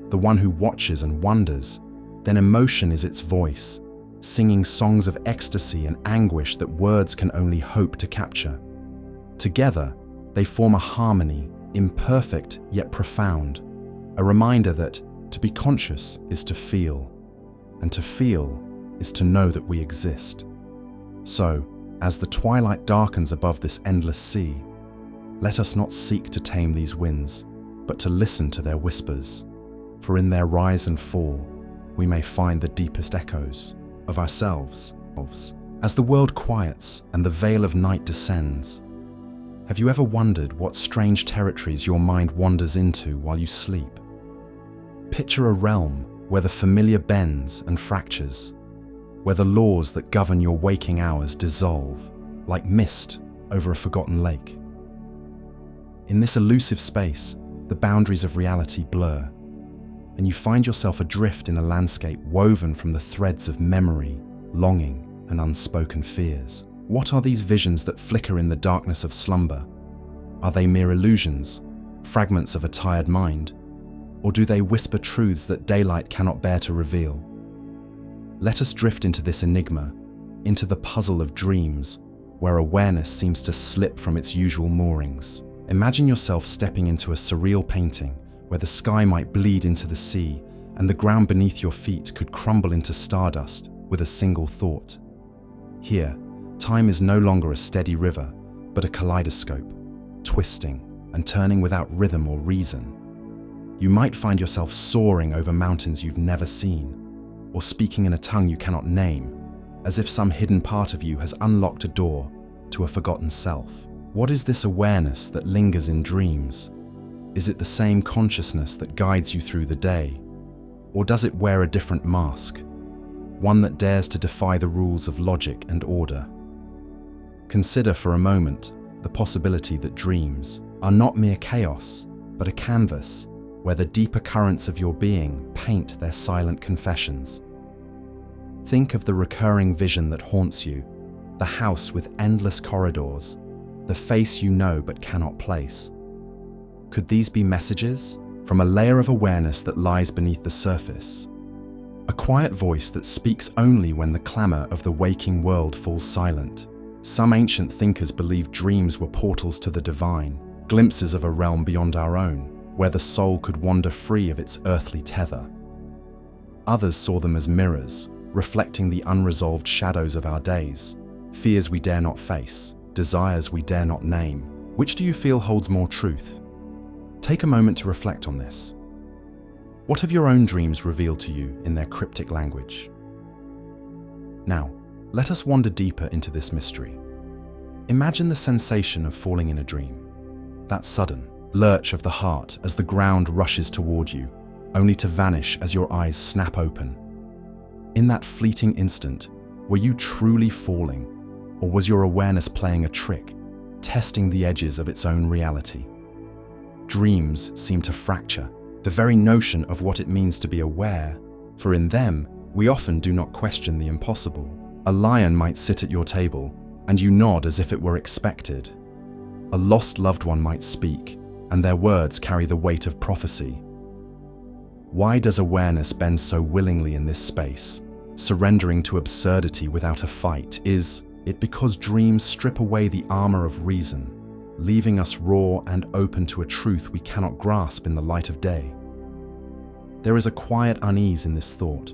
the one who watches and wonders, then emotion is its voice, singing songs of ecstasy and anguish that words can only hope to capture. Together, they form a harmony, imperfect yet profound, a reminder that to be conscious is to feel, and to feel is to know that we exist. So, as the twilight darkens above this endless sea, let us not seek to tame these winds, but to listen to their whispers, for in their rise and fall, we may find the deepest echoes of ourselves. As the world quiets and the veil of night descends, have you ever wondered what strange territories your mind wanders into while you sleep? Picture a realm where the familiar bends and fractures, where the laws that govern your waking hours dissolve like mist over a forgotten lake. In this elusive space, the boundaries of reality blur, and you find yourself adrift in a landscape woven from the threads of memory, longing, and unspoken fears. What are these visions that flicker in the darkness of slumber? Are they mere illusions, fragments of a tired mind, or do they whisper truths that daylight cannot bear to reveal? Let us drift into this enigma, into the puzzle of dreams, where awareness seems to slip from its usual moorings. Imagine yourself stepping into a surreal painting where the sky might bleed into the sea and the ground beneath your feet could crumble into stardust with a single thought. Here, time is no longer a steady river, but a kaleidoscope, twisting and turning without rhythm or reason. You might find yourself soaring over mountains you've never seen, or speaking in a tongue you cannot name, as if some hidden part of you has unlocked a door to a forgotten self. What is this awareness that lingers in dreams? Is it the same consciousness that guides you through the day? Or does it wear a different mask, one that dares to defy the rules of logic and order? Consider for a moment the possibility that dreams are not mere chaos, but a canvas where the deeper currents of your being paint their silent confessions. Think of the recurring vision that haunts you, the house with endless corridors, the face you know but cannot place. Could these be messages from a layer of awareness that lies beneath the surface? A quiet voice that speaks only when the clamor of the waking world falls silent. Some ancient thinkers believed dreams were portals to the divine, glimpses of a realm beyond our own, where the soul could wander free of its earthly tether. Others saw them as mirrors, reflecting the unresolved shadows of our days, fears we dare not face, desires we dare not name. Which do you feel holds more truth? Take a moment to reflect on this. What have your own dreams revealed to you in their cryptic language? Now, let us wander deeper into this mystery. Imagine the sensation of falling in a dream, that sudden lurch of the heart as the ground rushes toward you, only to vanish as your eyes snap open. In that fleeting instant, were you truly falling, or was your awareness playing a trick, testing the edges of its own reality? Dreams seem to fracture the very notion of what it means to be aware, for in them, we often do not question the impossible. A lion might sit at your table, and you nod as if it were expected. A lost loved one might speak, and their words carry the weight of prophecy. Why does awareness bend so willingly in this space, surrendering to absurdity without a fight? Is it because dreams strip away the armor of reason, leaving us raw and open to a truth we cannot grasp in the light of day? There is a quiet unease in this thought,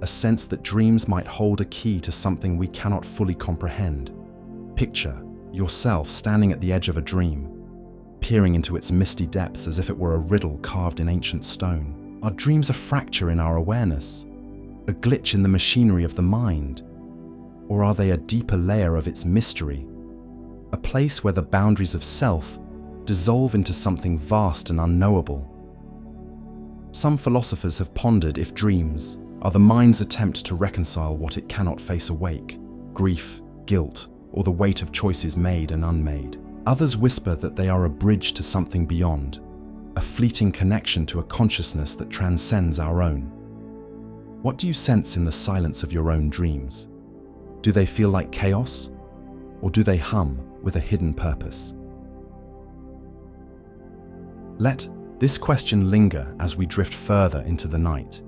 a sense that dreams might hold a key to something we cannot fully comprehend. Picture yourself standing at the edge of a dream, peering into its misty depths as if it were a riddle carved in ancient stone. Are dreams a fracture in our awareness, a glitch in the machinery of the mind? Or are they a deeper layer of its mystery, a place where the boundaries of self dissolve into something vast and unknowable? Some philosophers have pondered if dreams are the mind's attempt to reconcile what it cannot face awake, grief, guilt, or the weight of choices made and unmade. Others whisper that they are a bridge to something beyond, a fleeting connection to a consciousness that transcends our own. What do you sense in the silence of your own dreams? Do they feel like chaos, or do they hum with a hidden purpose? Let this question linger as we drift further into the night.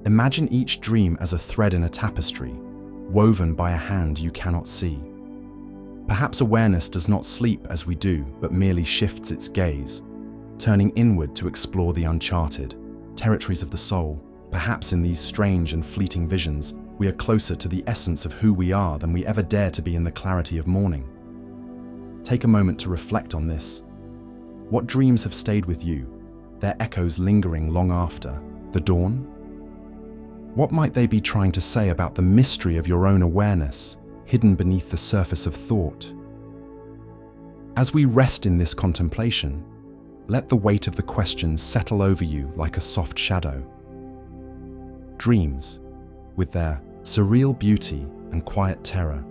Imagine each dream as a thread in a tapestry, woven by a hand you cannot see. Perhaps awareness does not sleep as we do, but merely shifts its gaze, turning inward to explore the uncharted territories of the soul. Perhaps in these strange and fleeting visions, we are closer to the essence of who we are than we ever dare to be in the clarity of morning. Take a moment to reflect on this. What dreams have stayed with you, their echoes lingering long after the dawn? What might they be trying to say about the mystery of your own awareness, hidden beneath the surface of thought? As we rest in this contemplation, let the weight of the questions settle over you like a soft shadow. Dreams, with their surreal beauty and quiet terror,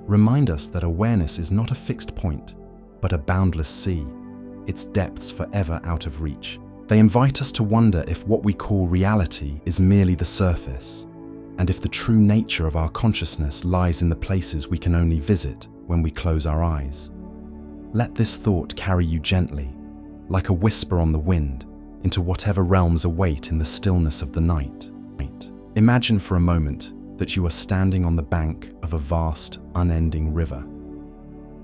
remind us that awareness is not a fixed point, but a boundless sea, its depths forever out of reach. They invite us to wonder if what we call reality is merely the surface, And if the true nature of our consciousness lies in the places we can only visit when we close our eyes? Let this thought carry you gently, like a whisper on the wind, into whatever realms await in the stillness of the night. Imagine for a moment that you are standing on the bank of a vast, unending river.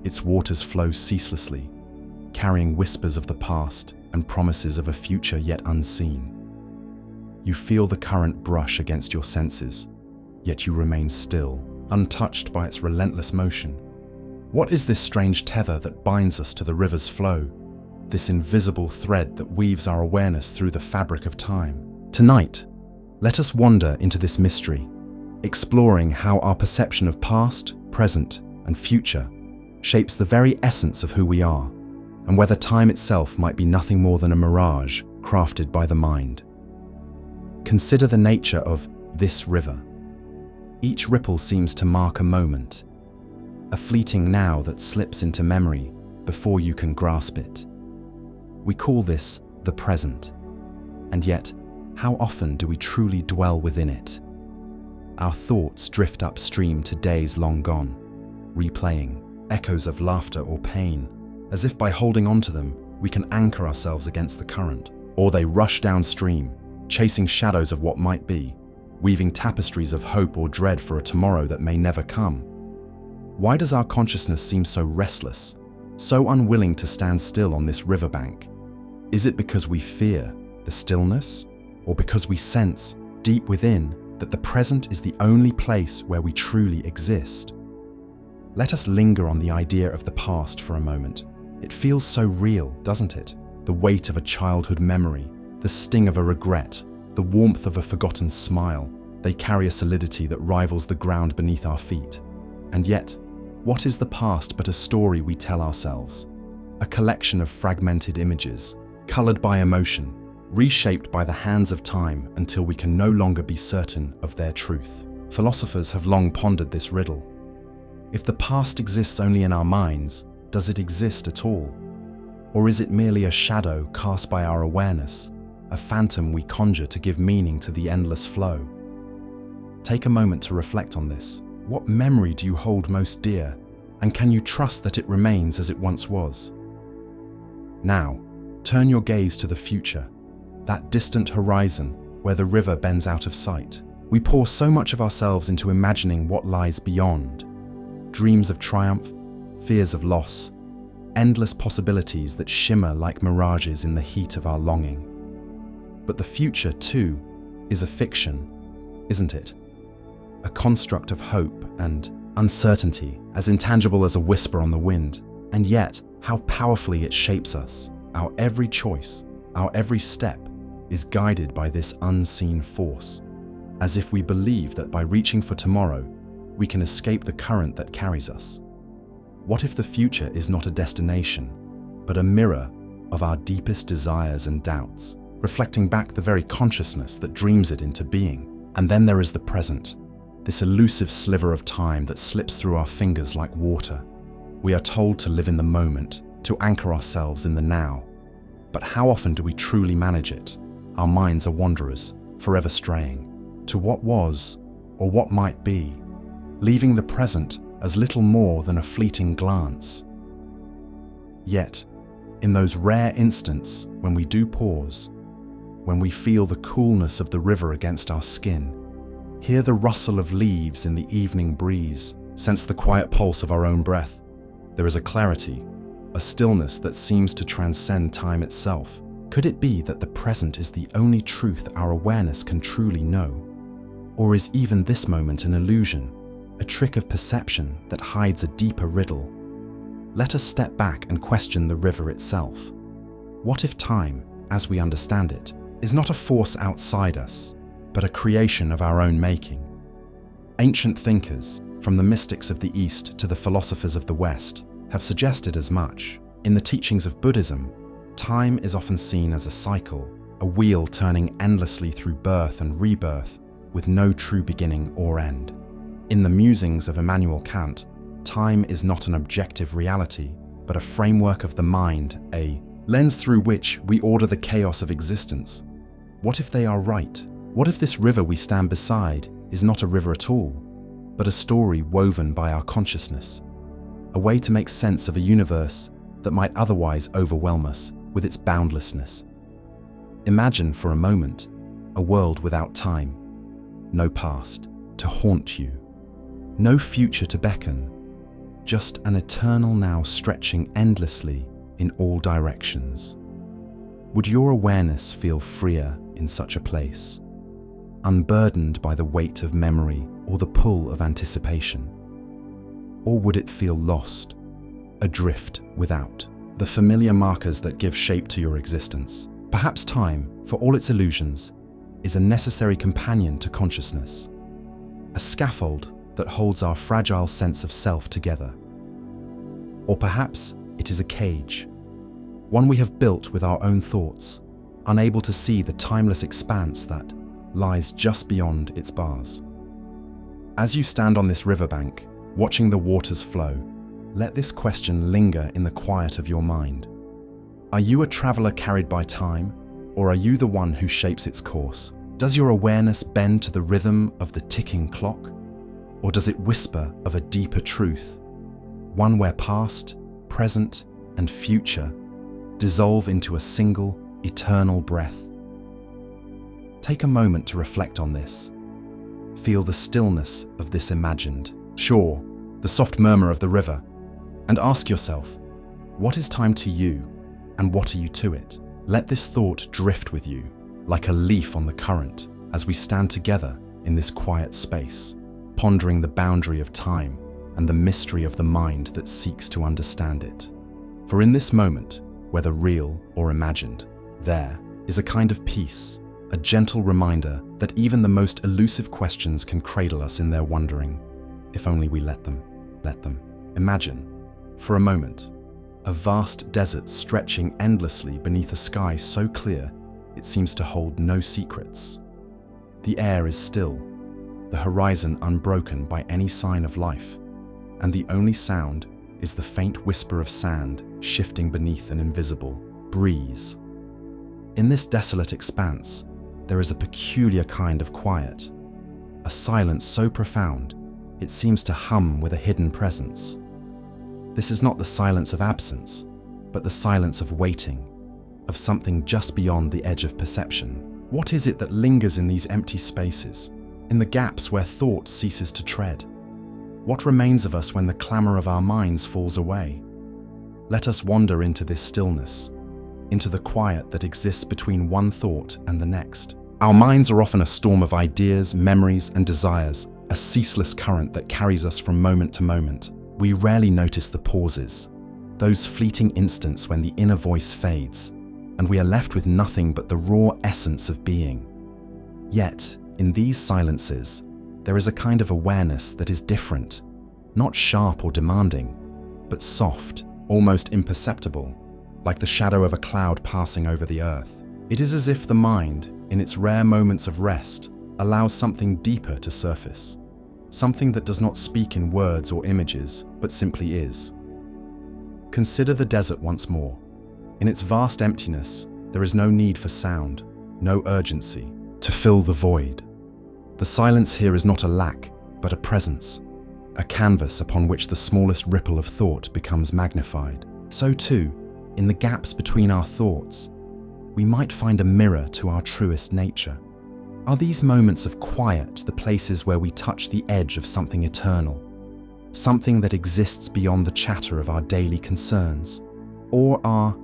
Its waters flow ceaselessly, carrying whispers of the past and promises of a future yet unseen. You feel the current brush against your senses, yet you remain still, untouched by its relentless motion. What is this strange tether that binds us to the river's flow, this invisible thread that weaves our awareness through the fabric of time? Tonight, let us wander into this mystery, exploring how our perception of past, present, and future shapes the very essence of who we are, and whether time itself might be nothing more than a mirage crafted by the mind. Consider the nature of this river. Each ripple seems to mark a moment, a fleeting now that slips into memory before you can grasp it. We call this the present, and yet, how often do we truly dwell within it? Our thoughts drift upstream to days long gone, replaying echoes of laughter or pain, as if by holding on to them, we can anchor ourselves against the current. Or they rush downstream, chasing shadows of what might be, weaving tapestries of hope or dread for a tomorrow that may never come. Why does our consciousness seem so restless, so unwilling to stand still on this riverbank? Is it because we fear the stillness, or because we sense, deep within, that the present is the only place where we truly exist? Let us linger on the idea of the past for a moment. It feels so real, doesn't it? The weight of a childhood memory, the sting of a regret, the warmth of a forgotten smile. They carry a solidity that rivals the ground beneath our feet. And yet, what is the past but a story we tell ourselves? A collection of fragmented images, colored by emotion, reshaped by the hands of time until we can no longer be certain of their truth. Philosophers have long pondered this riddle. If the past exists only in our minds, does it exist at all? Or is it merely a shadow cast by our awareness, a phantom we conjure to give meaning to the endless flow? Take a moment to reflect on this. What memory do you hold most dear, and can you trust that it remains as it once was? Now, turn your gaze to the future, that distant horizon where the river bends out of sight. We pour so much of ourselves into imagining what lies beyond. Dreams of triumph, fears of loss, endless possibilities that shimmer like mirages in the heat of our longing. But the future, too, is a fiction, isn't it? A construct of hope and uncertainty, as intangible as a whisper on the wind. And yet, how powerfully it shapes us. Our every choice, our every step, is guided by this unseen force, as if we believe that by reaching for tomorrow, we can escape the current that carries us. What if the future is not a destination, but a mirror of our deepest desires and doubts, reflecting back the very consciousness that dreams it into being? And then there is the present, this elusive sliver of time that slips through our fingers like water. We are told to live in the moment, to anchor ourselves in the now. But how often do we truly manage it? Our minds are wanderers, forever straying to what was or what might be, leaving the present as little more than a fleeting glance. Yet, in those rare instants when we do pause, when we feel the coolness of the river against our skin, hear the rustle of leaves in the evening breeze, sense the quiet pulse of our own breath, there is a clarity, a stillness that seems to transcend time itself. Could it be that the present is the only truth our awareness can truly know? Or is even this moment an illusion, a trick of perception that hides a deeper riddle? Let us step back and question the river itself. What if time, as we understand it, is not a force outside us, but a creation of our own making? Ancient thinkers, from the mystics of the East to the philosophers of the West, have suggested as much. In the teachings of Buddhism, time is often seen as a cycle, a wheel turning endlessly through birth and rebirth, with no true beginning or end. In the musings of Immanuel Kant, time is not an objective reality, but a framework of the mind, a lens through which we order the chaos of existence. What if they are right? What if this river we stand beside is not a river at all, but a story woven by our consciousness, a way to make sense of a universe that might otherwise overwhelm us with its boundlessness. Imagine for a moment a world without time, no past to haunt you, no future to beckon, just an eternal now stretching endlessly in all directions. Would your awareness feel freer in such a place, unburdened by the weight of memory or the pull of anticipation? Or would it feel lost, adrift without the familiar markers that give shape to your existence? Perhaps time, for all its illusions, is a necessary companion to consciousness, a scaffold that holds our fragile sense of self together. Or perhaps it is a cage, one we have built with our own thoughts, unable to see the timeless expanse that lies just beyond its bars. As you stand on this riverbank, watching the waters flow, let this question linger in the quiet of your mind. Are you a traveler carried by time, or are you the one who shapes its course? Does your awareness bend to the rhythm of the ticking clock, or does it whisper of a deeper truth, one where past, present, and future dissolve into a single, eternal breath? Take a moment to reflect on this. Feel the stillness of this imagined shore, the soft murmur of the river, and ask yourself, what is time to you, and what are you to it? Let this thought drift with you, like a leaf on the current, as we stand together in this quiet space, pondering the boundary of time and the mystery of the mind that seeks to understand it. For in this moment, whether real or imagined, there is a kind of peace, a gentle reminder that even the most elusive questions can cradle us in their wondering, if only we let them. Imagine, for a moment, a vast desert stretching endlessly beneath a sky so clear it seems to hold no secrets. The air is still, the horizon unbroken by any sign of life, and the only sound is the faint whisper of sand shifting beneath an invisible breeze. In this desolate expanse, there is a peculiar kind of quiet, a silence so profound it seems to hum with a hidden presence. This is not the silence of absence, but the silence of waiting, of something just beyond the edge of perception. What is it that lingers in these empty spaces, in the gaps where thought ceases to tread? What remains of us when the clamor of our minds falls away? Let us wander into this stillness, into the quiet that exists between one thought and the next. Our minds are often a storm of ideas, memories, and desires, a ceaseless current that carries us from moment to moment. We rarely notice the pauses, those fleeting instants when the inner voice fades, and we are left with nothing but the raw essence of being. Yet, in these silences, there is a kind of awareness that is different, not sharp or demanding, but soft, almost imperceptible, like the shadow of a cloud passing over the earth. It is as if the mind, in its rare moments of rest, allows something deeper to surface, something that does not speak in words or images, but simply is. Consider the desert once more. In its vast emptiness, there is no need for sound, no urgency, to fill the void. The silence here is not a lack, but a presence, a canvas upon which the smallest ripple of thought becomes magnified. So too, in the gaps between our thoughts, we might find a mirror to our truest nature. Are these moments of quiet the places where we touch the edge of something eternal, something that exists beyond the chatter of our daily concerns? Or are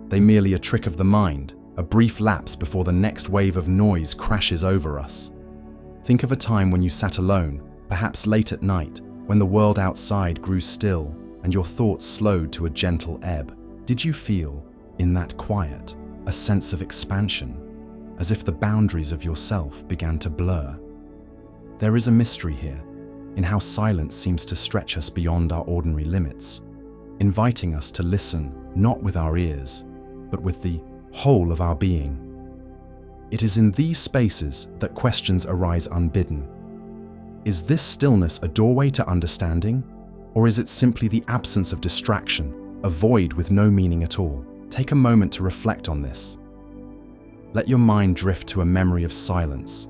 they merely a trick of the mind, a brief lapse before the next wave of noise crashes over us? Think of a time when you sat alone, perhaps late at night, when the world outside grew still and your thoughts slowed to a gentle ebb. Did you feel, in that quiet, a sense of expansion, as if the boundaries of yourself began to blur? There is a mystery here, in how silence seems to stretch us beyond our ordinary limits, inviting us to listen not with our ears, but with the whole of our being. It is in these spaces that questions arise unbidden. Is this stillness a doorway to understanding, or is it simply the absence of distraction, a void with no meaning at all? Take a moment to reflect on this. Let your mind drift to a memory of silence,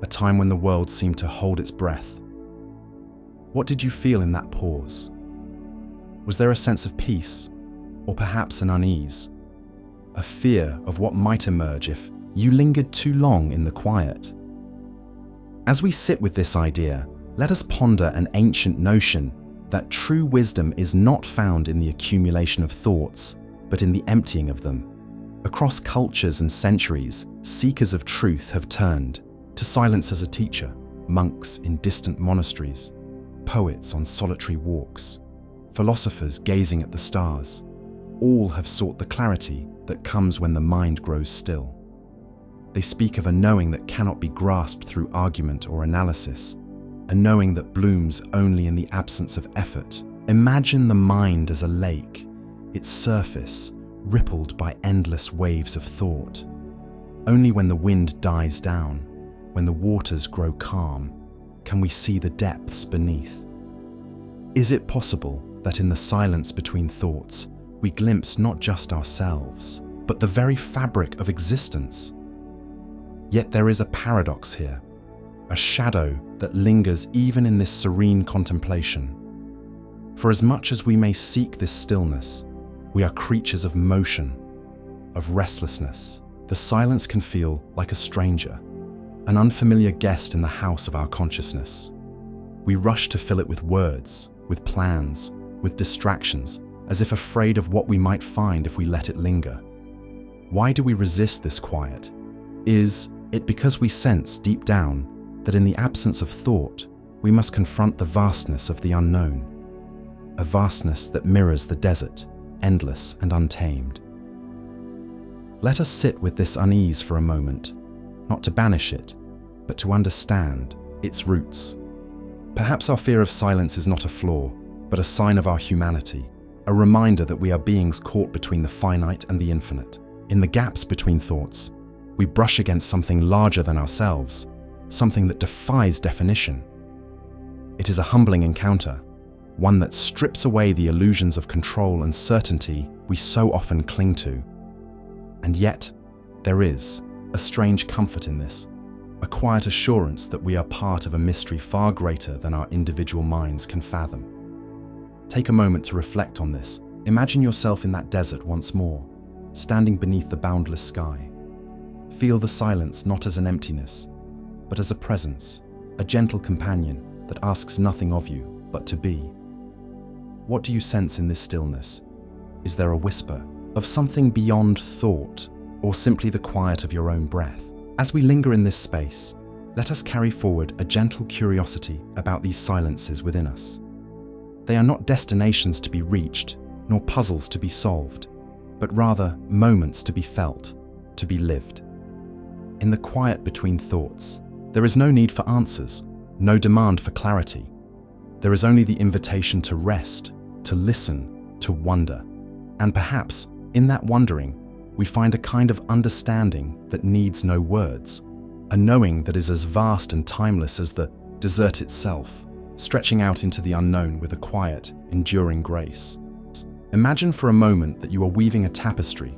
a time when the world seemed to hold its breath. What did you feel in that pause? Was there a sense of peace, or perhaps an unease? A fear of what might emerge if you lingered too long in the quiet? As we sit with this idea, let us ponder an ancient notion that true wisdom is not found in the accumulation of thoughts, but in the emptying of them. Across cultures and centuries, seekers of truth have turned to silence as a teacher, monks in distant monasteries, poets on solitary walks, philosophers gazing at the stars. All have sought the clarity that comes when the mind grows still. They speak of a knowing that cannot be grasped through argument or analysis, a knowing that blooms only in the absence of effort. Imagine the mind as a lake, its surface rippled by endless waves of thought. Only when the wind dies down, when the waters grow calm, can we see the depths beneath. Is it possible that in the silence between thoughts, we glimpse not just ourselves, but the very fabric of existence? Yet there is a paradox here, a shadow that lingers even in this serene contemplation. For as much as we may seek this stillness, we are creatures of motion, of restlessness. The silence can feel like a stranger, an unfamiliar guest in the house of our consciousness. We rush to fill it with words, with plans, with distractions, as if afraid of what we might find if we let it linger. Why do we resist this quiet? Is it because we sense deep down that in the absence of thought, we must confront the vastness of the unknown, a vastness that mirrors the desert, endless and untamed? Let us sit with this unease for a moment, not to banish it, but to understand its roots. Perhaps our fear of silence is not a flaw, but a sign of our humanity, a reminder that we are beings caught between the finite and the infinite. In the gaps between thoughts, we brush against something larger than ourselves, something that defies definition. It is a humbling encounter, one that strips away the illusions of control and certainty we so often cling to. And yet, there is a strange comfort in this, a quiet assurance that we are part of a mystery far greater than our individual minds can fathom. Take a moment to reflect on this. Imagine yourself in that desert once more, standing beneath the boundless sky. Feel the silence not as an emptiness, but as a presence, a gentle companion that asks nothing of you but to be. What do you sense in this stillness? Is there a whisper of something beyond thought, or simply the quiet of your own breath? As we linger in this space, let us carry forward a gentle curiosity about these silences within us. They are not destinations to be reached, nor puzzles to be solved, but rather moments to be felt, to be lived. In the quiet between thoughts, there is no need for answers, no demand for clarity. There is only the invitation to rest, to listen, to wonder. And perhaps, in that wondering, we find a kind of understanding that needs no words, a knowing that is as vast and timeless as the desert itself, stretching out into the unknown with a quiet, enduring grace. Imagine for a moment that you are weaving a tapestry,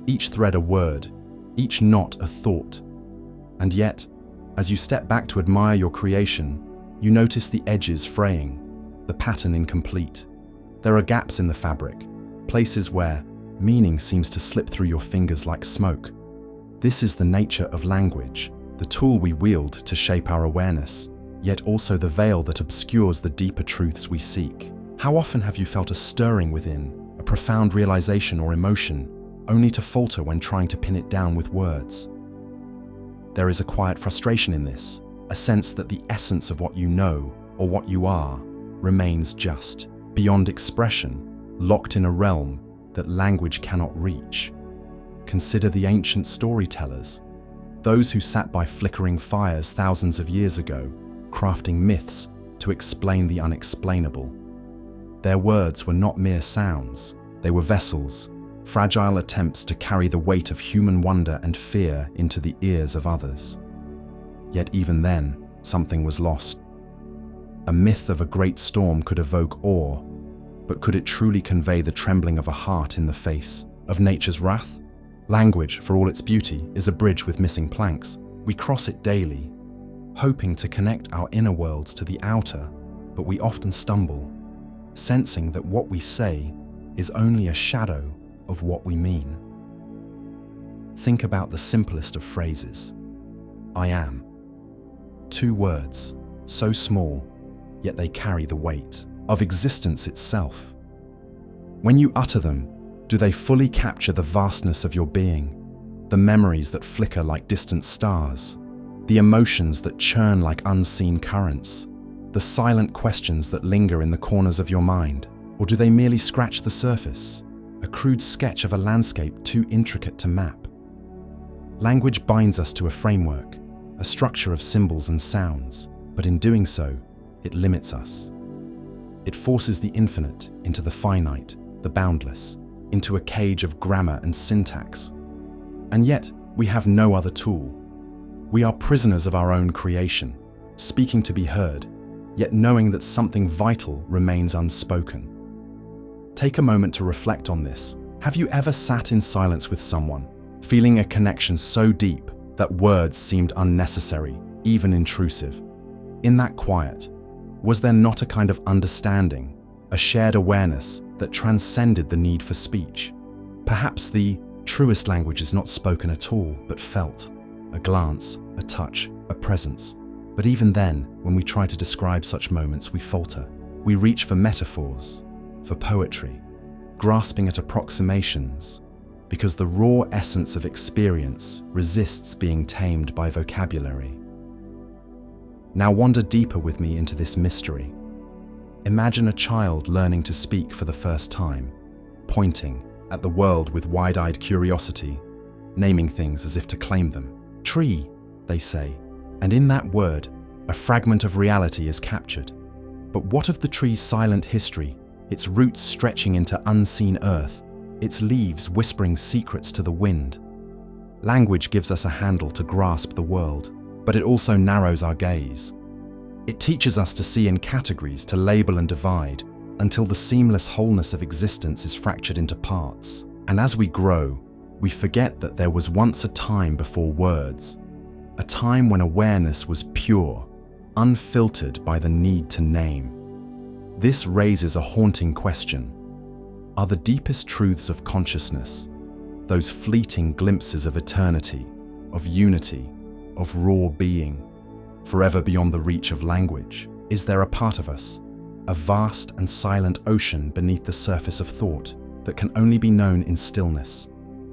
each thread a word, each knot a thought. And yet, as you step back to admire your creation, you notice the edges fraying, the pattern incomplete. There are gaps in the fabric, places where meaning seems to slip through your fingers like smoke. This is the nature of language, the tool we wield to shape our awareness, yet also the veil that obscures the deeper truths we seek. How often have you felt a stirring within, a profound realization or emotion, only to falter when trying to pin it down with words? There is a quiet frustration in this, a sense that the essence of what you know, or what you are, remains just, beyond expression, locked in a realm that language cannot reach. Consider the ancient storytellers, those who sat by flickering fires thousands of years ago, crafting myths to explain the unexplainable. Their words were not mere sounds, they were vessels, fragile attempts to carry the weight of human wonder and fear into the ears of others. Yet even then, something was lost. A myth of a great storm could evoke awe, but could it truly convey the trembling of a heart in the face of nature's wrath? Language, for all its beauty, is a bridge with missing planks. We cross it daily, hoping to connect our inner worlds to the outer, but we often stumble, sensing that what we say is only a shadow of what we mean. Think about the simplest of phrases. I am. 2 words, so small, yet they carry the weight of existence itself. When you utter them, do they fully capture the vastness of your being, the memories that flicker like distant stars, the emotions that churn like unseen currents, the silent questions that linger in the corners of your mind? Or do they merely scratch the surface, a crude sketch of a landscape too intricate to map? Language binds us to a framework, a structure of symbols and sounds, but in doing so, it limits us. It forces the infinite into the finite, the boundless, into a cage of grammar and syntax. And yet, we have no other tool. We are prisoners of our own creation, speaking to be heard, yet knowing that something vital remains unspoken. Take a moment to reflect on this. Have you ever sat in silence with someone, feeling a connection so deep that words seemed unnecessary, even intrusive? In that quiet, was there not a kind of understanding, a shared awareness that transcended the need for speech? Perhaps the truest language is not spoken at all, but felt. A glance, a touch, a presence. But even then, when we try to describe such moments, we falter. We reach for metaphors, for poetry, grasping at approximations, because the raw essence of experience resists being tamed by vocabulary. Now wander deeper with me into this mystery. Imagine a child learning to speak for the first time, pointing at the world with wide-eyed curiosity, naming things as if to claim them. Tree, they say, and in that word, a fragment of reality is captured. But what of the tree's silent history, its roots stretching into unseen earth, its leaves whispering secrets to the wind? Language gives us a handle to grasp the world, but it also narrows our gaze. It teaches us to see in categories, to label and divide, until the seamless wholeness of existence is fractured into parts. And as we grow, we forget that there was once a time before words, a time when awareness was pure, unfiltered by the need to name. This raises a haunting question. Are the deepest truths of consciousness, those fleeting glimpses of eternity, of unity, of raw being, forever beyond the reach of language? Is there a part of us, a vast and silent ocean beneath the surface of thought that can only be known in stillness,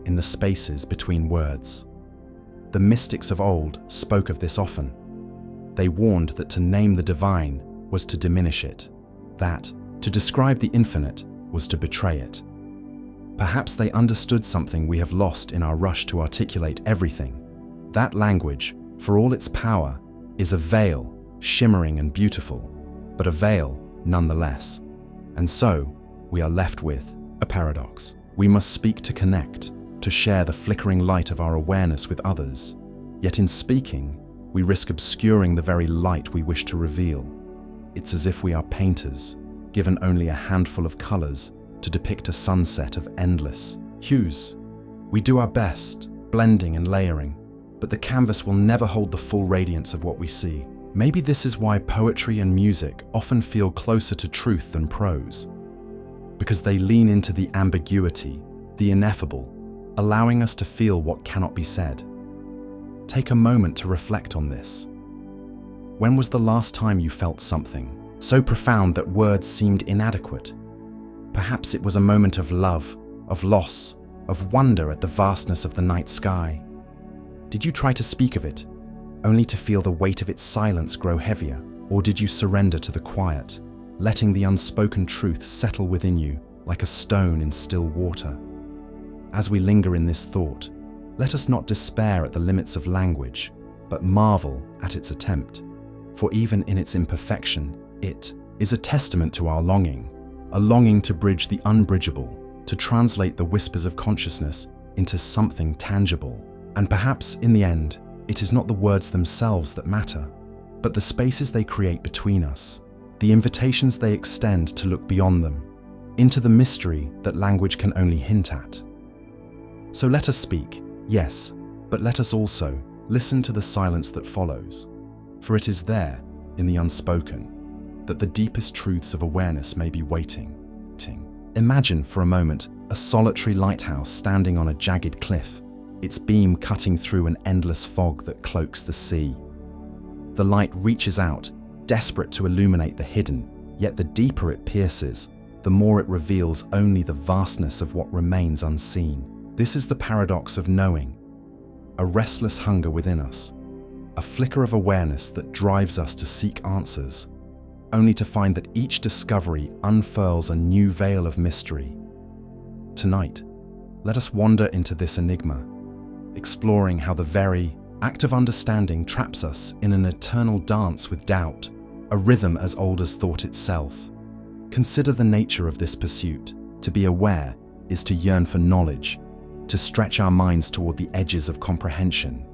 in the spaces between words? The mystics of old spoke of this often. They warned that to name the divine was to diminish it, that to describe the infinite was to betray it. Perhaps they understood something we have lost in our rush to articulate everything. That language, for all its power, is a veil, shimmering and beautiful, but a veil nonetheless. And so, we are left with a paradox. We must speak to connect, to share the flickering light of our awareness with others. Yet in speaking, we risk obscuring the very light we wish to reveal. It's as if we are painters, given only a handful of colors to depict a sunset of endless hues. We do our best, blending and layering, but the canvas will never hold the full radiance of what we see. Maybe this is why poetry and music often feel closer to truth than prose, because they lean into the ambiguity, the ineffable, allowing us to feel what cannot be said. Take a moment to reflect on this. When was the last time you felt something so profound that words seemed inadequate? Perhaps it was a moment of love, of loss, of wonder at the vastness of the night sky. Did you try to speak of it, only to feel the weight of its silence grow heavier? Or did you surrender to the quiet, letting the unspoken truth settle within you like a stone in still water? As we linger in this thought, let us not despair at the limits of language, but marvel at its attempt. For even in its imperfection, it is a testament to our longing, a longing to bridge the unbridgeable, to translate the whispers of consciousness into something tangible. And perhaps, in the end, it is not the words themselves that matter, but the spaces they create between us, the invitations they extend to look beyond them, into the mystery that language can only hint at. So let us speak, yes, but let us also listen to the silence that follows. For it is there, in the unspoken, that the deepest truths of awareness may be waiting. Imagine for a moment a solitary lighthouse standing on a jagged cliff, its beam cutting through an endless fog that cloaks the sea. The light reaches out, desperate to illuminate the hidden, yet the deeper it pierces, the more it reveals only the vastness of what remains unseen. This is the paradox of knowing, a restless hunger within us, a flicker of awareness that drives us to seek answers, only to find that each discovery unfurls a new veil of mystery. Tonight, let us wander into this enigma, exploring how the very act of understanding traps us in an eternal dance with doubt, a rhythm as old as thought itself. Consider the nature of this pursuit. To be aware is to yearn for knowledge, to stretch our minds toward the edges of comprehension.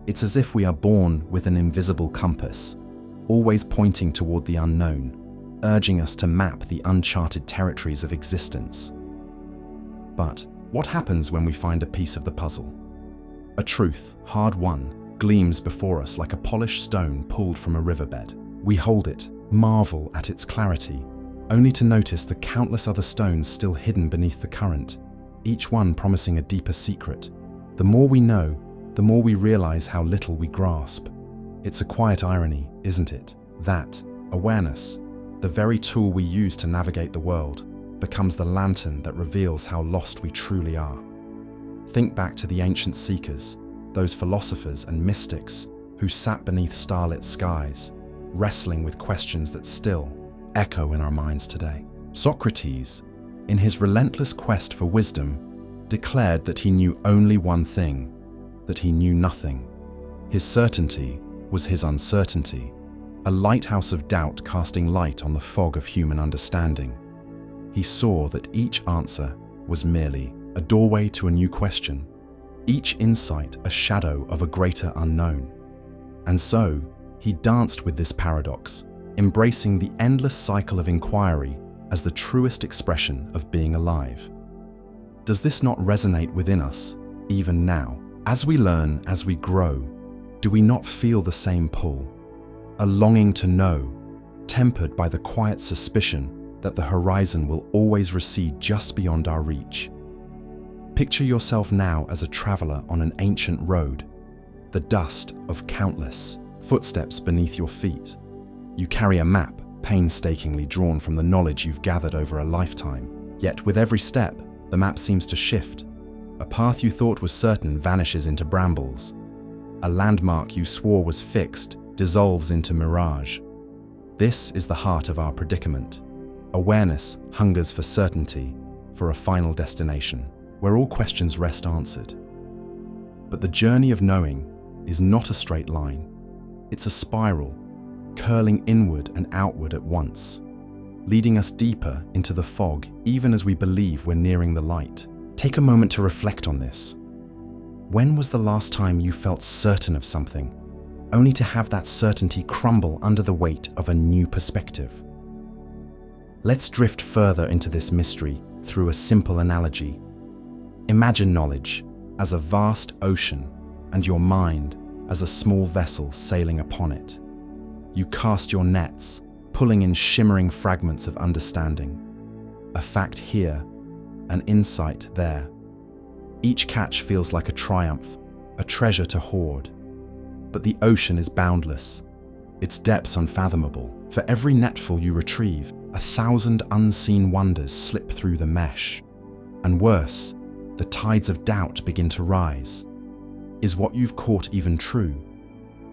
It's as if we are born with an invisible compass, always pointing toward the unknown, urging us to map the uncharted territories of existence. But what happens when we find a piece of the puzzle? A truth, hard won, gleams before us like a polished stone pulled from a riverbed. We hold it, marvel at its clarity, only to notice the countless other stones still hidden beneath the current, each one promising a deeper secret. The more we know, the more we realize how little we grasp. It's a quiet irony, isn't it, that awareness, the very tool we use to navigate the world, becomes the lantern that reveals how lost we truly are. Think back to the ancient seekers, those philosophers and mystics who sat beneath starlit skies, wrestling with questions that still echo in our minds today. Socrates, in his relentless quest for wisdom, declared that he knew only one thing, that he knew nothing. His certainty was his uncertainty, a lighthouse of doubt casting light on the fog of human understanding. He saw that each answer was merely a doorway to a new question, each insight a shadow of a greater unknown. And so, he danced with this paradox, embracing the endless cycle of inquiry as the truest expression of being alive. Does this not resonate within us, even now? As we learn, as we grow, do we not feel the same pull? A longing to know, tempered by the quiet suspicion that the horizon will always recede just beyond our reach. Picture yourself now as a traveler on an ancient road, the dust of countless footsteps beneath your feet. You carry a map, painstakingly drawn from the knowledge you've gathered over a lifetime. Yet with every step, the map seems to shift. A path you thought was certain vanishes into brambles. A landmark you swore was fixed dissolves into mirage. This is the heart of our predicament. Awareness hungers for certainty, for a final destination, where all questions rest answered. But the journey of knowing is not a straight line. It's a spiral, curling inward and outward at once, leading us deeper into the fog even as we believe we're nearing the light. Take a moment to reflect on this. When was the last time you felt certain of something, only to have that certainty crumble under the weight of a new perspective? Let's drift further into this mystery through a simple analogy. Imagine knowledge as a vast ocean and your mind as a small vessel sailing upon it. You cast your nets, pulling in shimmering fragments of understanding. A fact here, an insight there. Each catch feels like a triumph, a treasure to hoard. But the ocean is boundless, its depths unfathomable. For every netful you retrieve, 1,000 unseen wonders slip through the mesh. And worse, the tides of doubt begin to rise. Is what you've caught even true?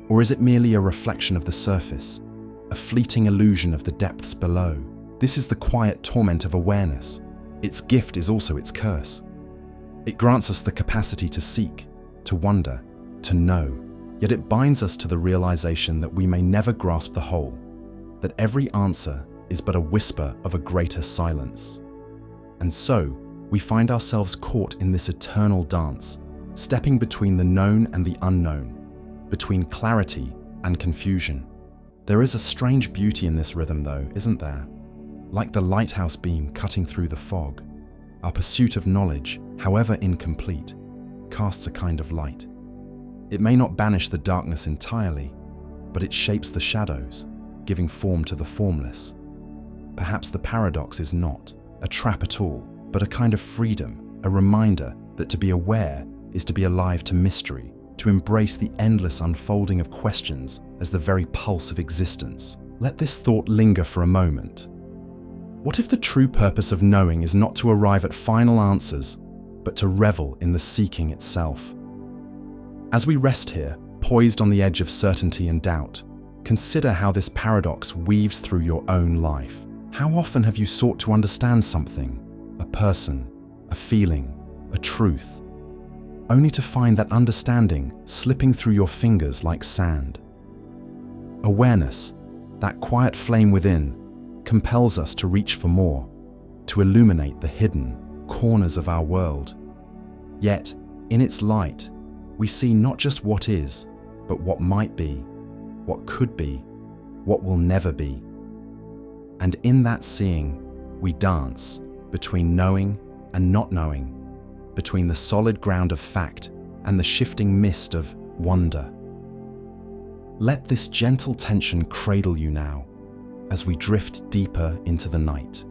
Or is it merely a reflection of the surface, a fleeting illusion of the depths below? This is the quiet torment of awareness. Its gift is also its curse. It grants us the capacity to seek, to wonder, to know, yet it binds us to the realization that we may never grasp the whole, that every answer is but a whisper of a greater silence. And so, we find ourselves caught in this eternal dance, stepping between the known and the unknown, between clarity and confusion. There is a strange beauty in this rhythm though, isn't there? Like the lighthouse beam cutting through the fog, our pursuit of knowledge, however incomplete, casts a kind of light. It may not banish the darkness entirely, but it shapes the shadows, giving form to the formless. Perhaps the paradox is not a trap at all, but a kind of freedom, a reminder that to be aware is to be alive to mystery, to embrace the endless unfolding of questions as the very pulse of existence. Let this thought linger for a moment. What if the true purpose of knowing is not to arrive at final answers, but to revel in the seeking itself? As we rest here, poised on the edge of certainty and doubt, consider how this paradox weaves through your own life. How often have you sought to understand something, a person, a feeling, a truth, only to find that understanding slipping through your fingers like sand? Awareness, that quiet flame within, compels us to reach for more, to illuminate the hidden corners of our world. Yet, in its light, we see not just what is, but what might be, what could be, what will never be. And in that seeing, we dance between knowing and not knowing, between the solid ground of fact and the shifting mist of wonder. Let this gentle tension cradle you now, as we drift deeper into the night,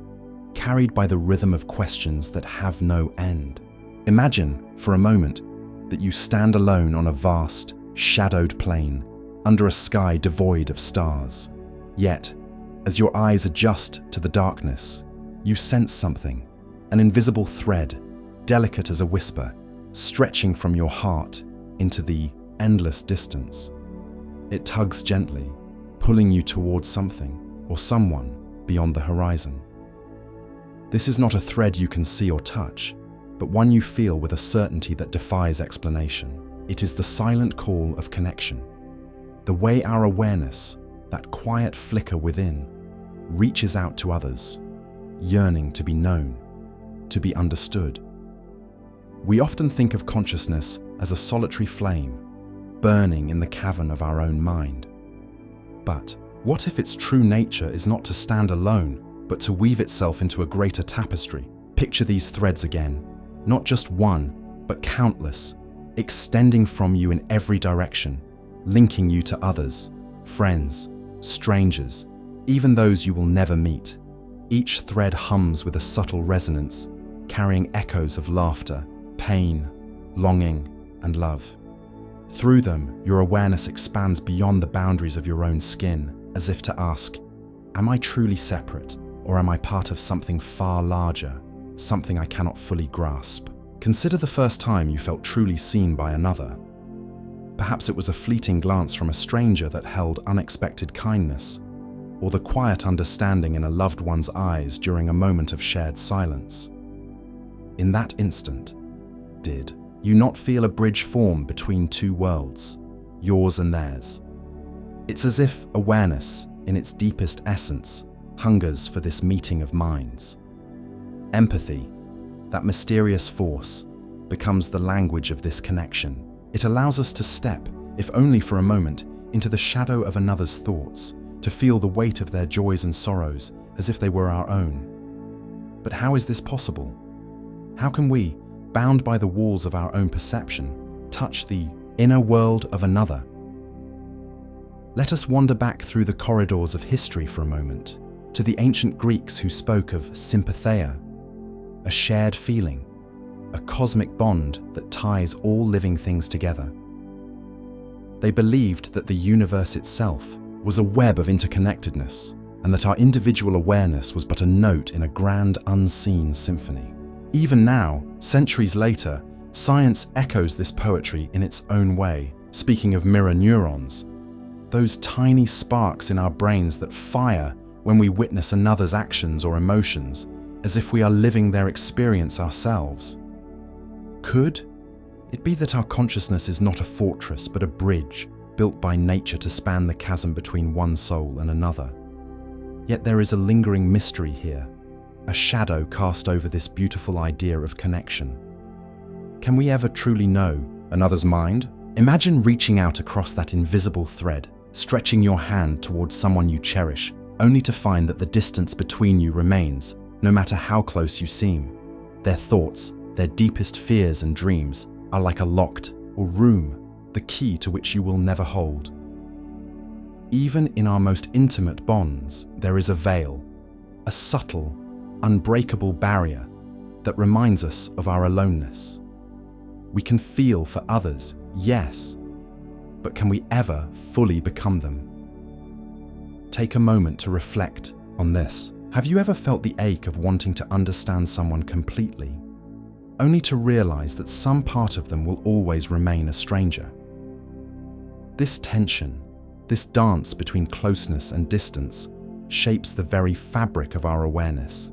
carried by the rhythm of questions that have no end. Imagine, for a moment, that you stand alone on a vast, shadowed plain, under a sky devoid of stars. Yet, as your eyes adjust to the darkness, you sense something, an invisible thread, delicate as a whisper, stretching from your heart into the endless distance. It tugs gently, pulling you towards something or someone beyond the horizon. This is not a thread you can see or touch, but one you feel with a certainty that defies explanation. It is the silent call of connection, the way our awareness, that quiet flicker within, reaches out to others, yearning to be known, to be understood. We often think of consciousness as a solitary flame, burning in the cavern of our own mind. But what if its true nature is not to stand alone, but to weave itself into a greater tapestry? Picture these threads again, not just one, but countless, extending from you in every direction, linking you to others, friends, strangers, even those you will never meet. Each thread hums with a subtle resonance, carrying echoes of laughter, pain, longing, and love. Through them, your awareness expands beyond the boundaries of your own skin, as if to ask, am I truly separate, or am I part of something far larger, something I cannot fully grasp? Consider the first time you felt truly seen by another. Perhaps it was a fleeting glance from a stranger that held unexpected kindness, or the quiet understanding in a loved one's eyes during a moment of shared silence. In that instant, did you not feel a bridge form between two worlds, yours and theirs? It's as if awareness, in its deepest essence, hungers for this meeting of minds. Empathy, that mysterious force, becomes the language of this connection. It allows us to step, if only for a moment, into the shadow of another's thoughts, to feel the weight of their joys and sorrows as if they were our own. But how is this possible? How can we, bound by the walls of our own perception, touch the inner world of another? Let us wander back through the corridors of history for a moment, to the ancient Greeks who spoke of sympatheia, a shared feeling, a cosmic bond that ties all living things together. They believed that the universe itself was a web of interconnectedness, and that our individual awareness was but a note in a grand unseen symphony. Even now, centuries later, science echoes this poetry in its own way, speaking of mirror neurons, those tiny sparks in our brains that fire when we witness another's actions or emotions, as if we are living their experience ourselves. Could it be that our consciousness is not a fortress, but a bridge built by nature to span the chasm between one soul and another? Yet there is a lingering mystery here, a shadow cast over this beautiful idea of connection. Can we ever truly know another's mind? Imagine reaching out across that invisible thread, stretching your hand towards someone you cherish, only to find that the distance between you remains, no matter how close you seem. Their thoughts, their deepest fears and dreams are like a locked or room, the key to which you will never hold. even in our most intimate bonds, there is a veil, a subtle, unbreakable barrier that reminds us of our aloneness. We can feel for others, yes, but can we ever fully become them? Take a moment to reflect on this. Have you ever felt the ache of wanting to understand someone completely, only to realize that some part of them will always remain a stranger? This tension, this dance between closeness and distance, shapes the very fabric of our awareness.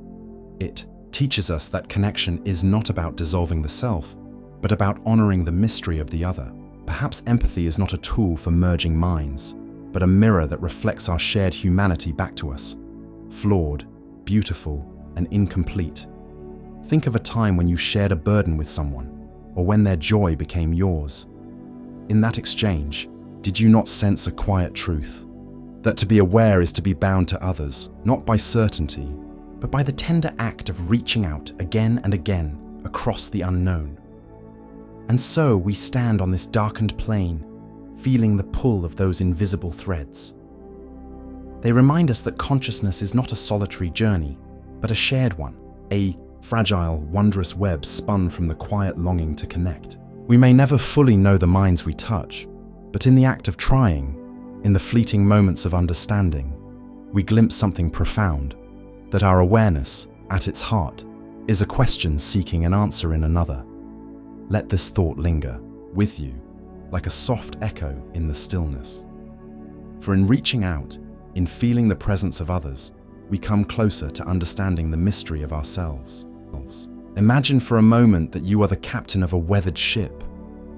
It teaches us that connection is not about dissolving the self, but about honoring the mystery of the other. Perhaps empathy is not a tool for merging minds, but a mirror that reflects our shared humanity back to us, flawed, beautiful, and incomplete. Think of a time when you shared a burden with someone, or when their joy became yours. In that exchange, did you not sense a quiet truth? That to be aware is to be bound to others, not by certainty, but by the tender act of reaching out again and again across the unknown. And so we stand on this darkened plain, feeling the pull of those invisible threads. They remind us that consciousness is not a solitary journey, but a shared one, a fragile, wondrous web spun from the quiet longing to connect. We may never fully know the minds we touch, but in the act of trying, in the fleeting moments of understanding, we glimpse something profound, that our awareness, at its heart, is a question seeking an answer in another. Let this thought linger with you, like a soft echo in the stillness. For in reaching out, in feeling the presence of others, we come closer to understanding the mystery of ourselves. Imagine for a moment that you are the captain of a weathered ship,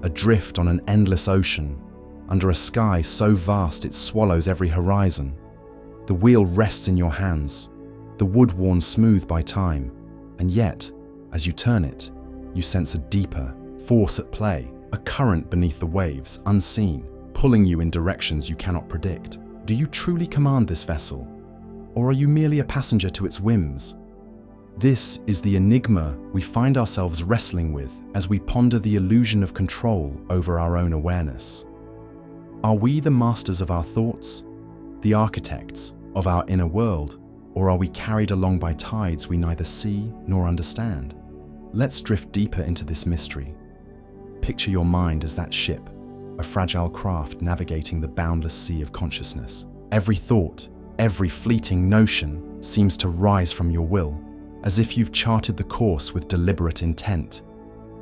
adrift on an endless ocean, under a sky so vast it swallows every horizon. The wheel rests in your hands, the wood worn smooth by time, and yet, as you turn it, you sense a deeper force at play, a current beneath the waves, unseen, pulling you in directions you cannot predict. Do you truly command this vessel, or are you merely a passenger to its whims? This is the enigma we find ourselves wrestling with as we ponder the illusion of control over our own awareness. Are we the masters of our thoughts, the architects of our inner world, or are we carried along by tides we neither see nor understand? Let's drift deeper into this mystery. Picture your mind as that ship, a fragile craft navigating the boundless sea of consciousness. Every thought, every fleeting notion seems to rise from your will, as if you've charted the course with deliberate intent.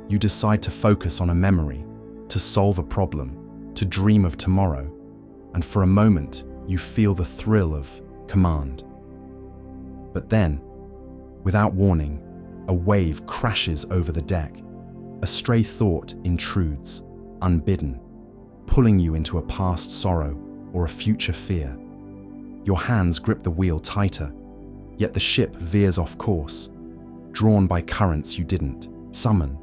You decide to focus on a memory, to solve a problem, to dream of tomorrow, and for a moment you feel the thrill of command. But then, without warning, a wave crashes over the deck. A stray thought intrudes, unbidden, pulling you into a past sorrow or a future fear. Your hands grip the wheel tighter, yet the ship veers off course, drawn by currents you didn't summon.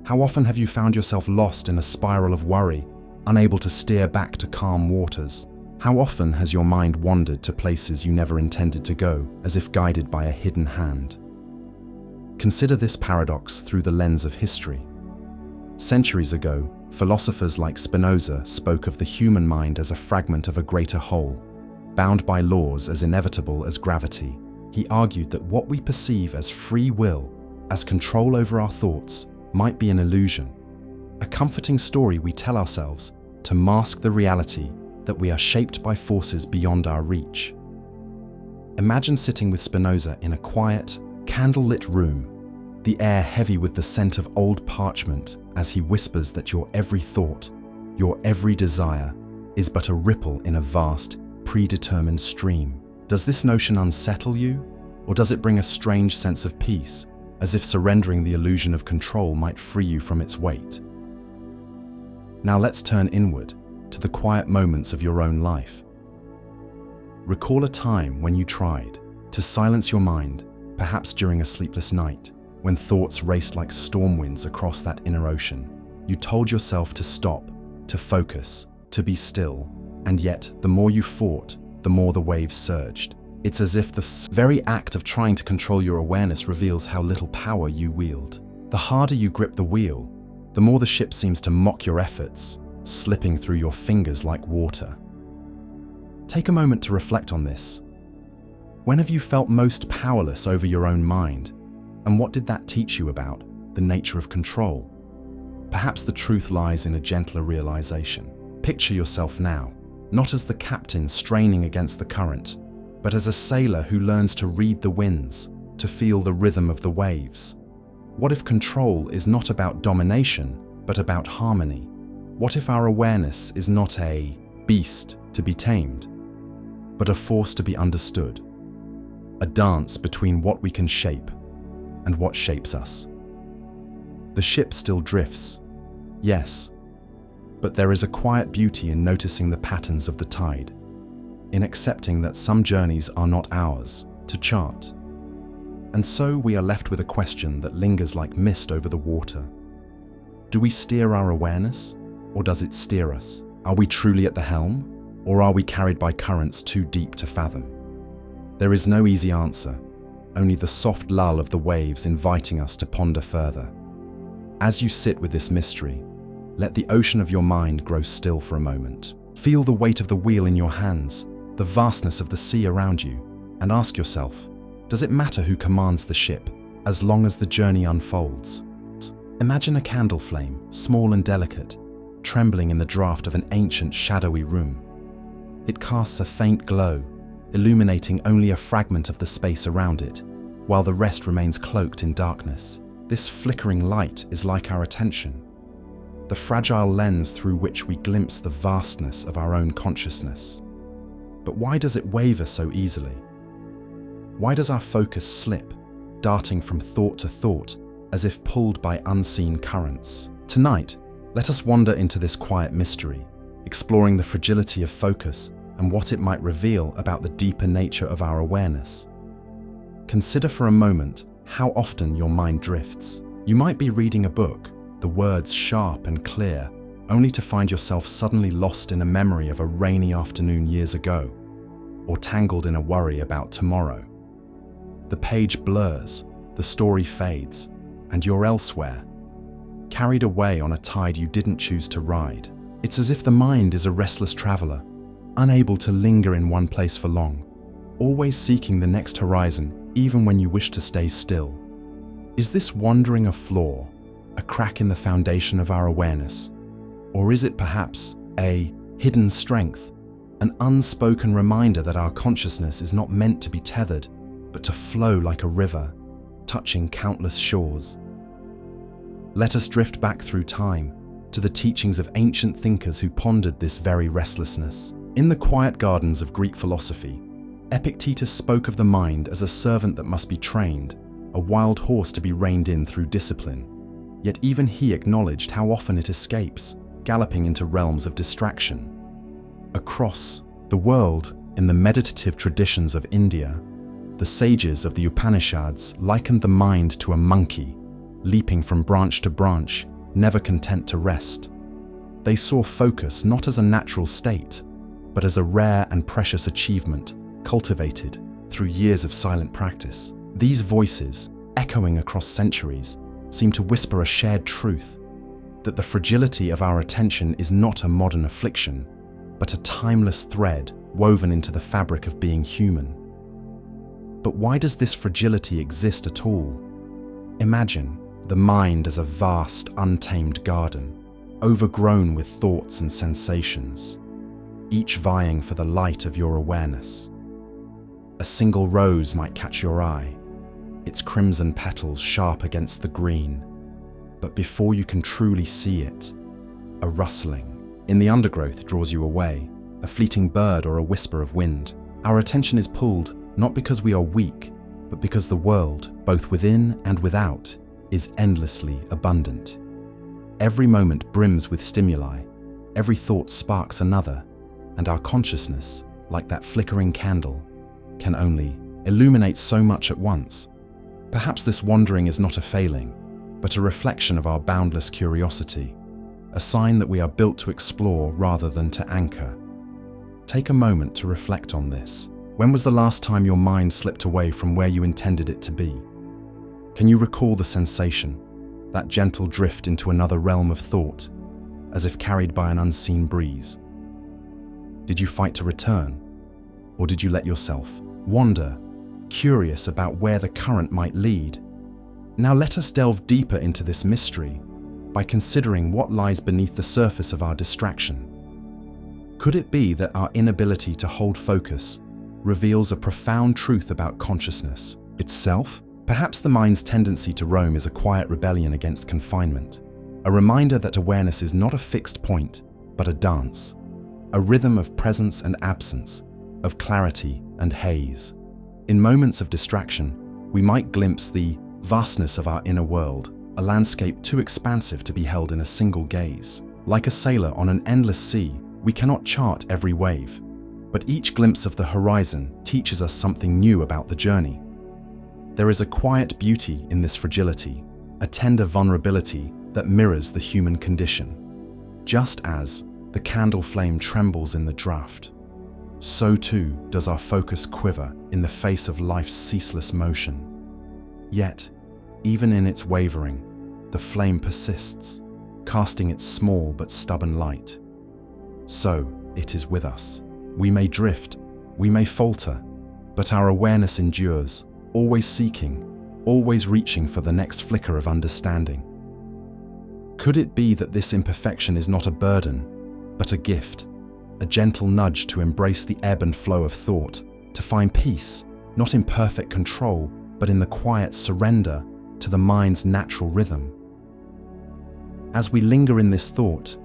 How often have you found yourself lost in a spiral of worry, unable to steer back to calm waters? How often has your mind wandered to places you never intended to go, as if guided by a hidden hand? Consider this paradox through the lens of history. Centuries ago, philosophers like Spinoza spoke of the human mind as a fragment of a greater whole, bound by laws as inevitable as gravity. He argued that what we perceive as free will, as control over our thoughts, might be an illusion, a comforting story we tell ourselves to mask the reality that we are shaped by forces beyond our reach. Imagine sitting with Spinoza in a quiet, candle-lit room, the air heavy with the scent of old parchment as he whispers that your every thought, your every desire, is but a ripple in a vast, predetermined stream. Does this notion unsettle you, or does it bring a strange sense of peace, as if surrendering the illusion of control might free you from its weight? Now let's turn inward, to the quiet moments of your own life. Recall a time when you tried to silence your mind, perhaps during a sleepless night, when thoughts raced like storm winds across that inner ocean. You told yourself to stop, to focus, to be still, and yet the more you fought, the more the waves surged. It's as if the very act of trying to control your awareness reveals how little power you wield. The harder you grip the wheel, the more the ship seems to mock your efforts, slipping through your fingers like water. Take a moment to reflect on this. When have you felt most powerless over your own mind? And what did that teach you about the nature of control? Perhaps the truth lies in a gentler realization. Picture yourself now, not as the captain straining against the current, but as a sailor who learns to read the winds, to feel the rhythm of the waves. What if control is not about domination, but about harmony? What if our awareness is not a beast to be tamed, but a force to be understood? A dance between what we can shape and what shapes us. The ship still drifts, yes, but there is a quiet beauty in noticing the patterns of the tide, in accepting that some journeys are not ours to chart. And so we are left with a question that lingers like mist over the water. Do we steer our awareness, or does it steer us? Are we truly at the helm, or are we carried by currents too deep to fathom? There is no easy answer, only the soft lull of the waves inviting us to ponder further. As you sit with this mystery, let the ocean of your mind grow still for a moment. Feel the weight of the wheel in your hands, the vastness of the sea around you, and ask yourself, does it matter who commands the ship, as long as the journey unfolds? Imagine a candle flame, small and delicate, trembling in the draft of an ancient shadowy room. It casts a faint glow, illuminating only a fragment of the space around it, while the rest remains cloaked in darkness. This flickering light is like our attention, the fragile lens through which we glimpse the vastness of our own consciousness. But why does it waver so easily? Why does our focus slip, darting from thought to thought, as if pulled by unseen currents? Tonight, let us wander into this quiet mystery, exploring the fragility of focus and what it might reveal about the deeper nature of our awareness. Consider for a moment how often your mind drifts. You might be reading a book, the words sharp and clear, only to find yourself suddenly lost in a memory of a rainy afternoon years ago, or tangled in a worry about tomorrow. The page blurs, the story fades, and you're elsewhere, carried away on a tide you didn't choose to ride. It's as if the mind is a restless traveler, unable to linger in one place for long, always seeking the next horizon, even when you wish to stay still. Is this wandering a flaw, a crack in the foundation of our awareness? Or is it perhaps a hidden strength, an unspoken reminder that our consciousness is not meant to be tethered, but to flow like a river, touching countless shores? Let us drift back through time to the teachings of ancient thinkers who pondered this very restlessness. In the quiet gardens of Greek philosophy, Epictetus spoke of the mind as a servant that must be trained, a wild horse to be reined in through discipline. Yet even he acknowledged how often it escapes, galloping into realms of distraction. Across the world, in the meditative traditions of India, the sages of the Upanishads likened the mind to a monkey, leaping from branch to branch, never content to rest. They saw focus not as a natural state, but as a rare and precious achievement cultivated through years of silent practice. These voices, echoing across centuries, seem to whisper a shared truth, that the fragility of our attention is not a modern affliction, but a timeless thread woven into the fabric of being human. But why does this fragility exist at all? Imagine the mind as a vast, untamed garden, overgrown with thoughts and sensations, each vying for the light of your awareness. A single rose might catch your eye, its crimson petals sharp against the green, but before you can truly see it, a rustling in the undergrowth draws you away, a fleeting bird or a whisper of wind. Our attention is pulled not because we are weak, but because the world, both within and without, is endlessly abundant. Every moment brims with stimuli, every thought sparks another, and our consciousness, like that flickering candle, can only illuminate so much at once. Perhaps this wandering is not a failing, but a reflection of our boundless curiosity, a sign that we are built to explore rather than to anchor. Take a moment to reflect on this. When was the last time your mind slipped away from where you intended it to be? Can you recall the sensation, that gentle drift into another realm of thought, as if carried by an unseen breeze? Did you fight to return, Or did you let yourself wander, curious about where the current might lead? Now let us delve deeper into this mystery by considering what lies beneath the surface of our distraction. Could it be that our inability to hold focus reveals a profound truth about consciousness itself? Perhaps the mind's tendency to roam is a quiet rebellion against confinement, a reminder that awareness is not a fixed point, but a dance, a rhythm of presence and absence, of clarity and haze. In moments of distraction, we might glimpse the vastness of our inner world, a landscape too expansive to be held in a single gaze. Like a sailor on an endless sea, we cannot chart every wave, but each glimpse of the horizon teaches us something new about the journey. There is a quiet beauty in this fragility, a tender vulnerability that mirrors the human condition. Just as the candle flame trembles in the draught, so too does our focus quiver in the face of life's ceaseless motion. Yet, even in its wavering, the flame persists, casting its small but stubborn light. So it is with us. We may drift, we may falter, but our awareness endures, always seeking, always reaching for the next flicker of understanding. Could it be that this imperfection is not a burden, but a gift, a gentle nudge to embrace the ebb and flow of thought, to find peace, not in perfect control, but in the quiet surrender to the mind's natural rhythm? As we linger in this thought,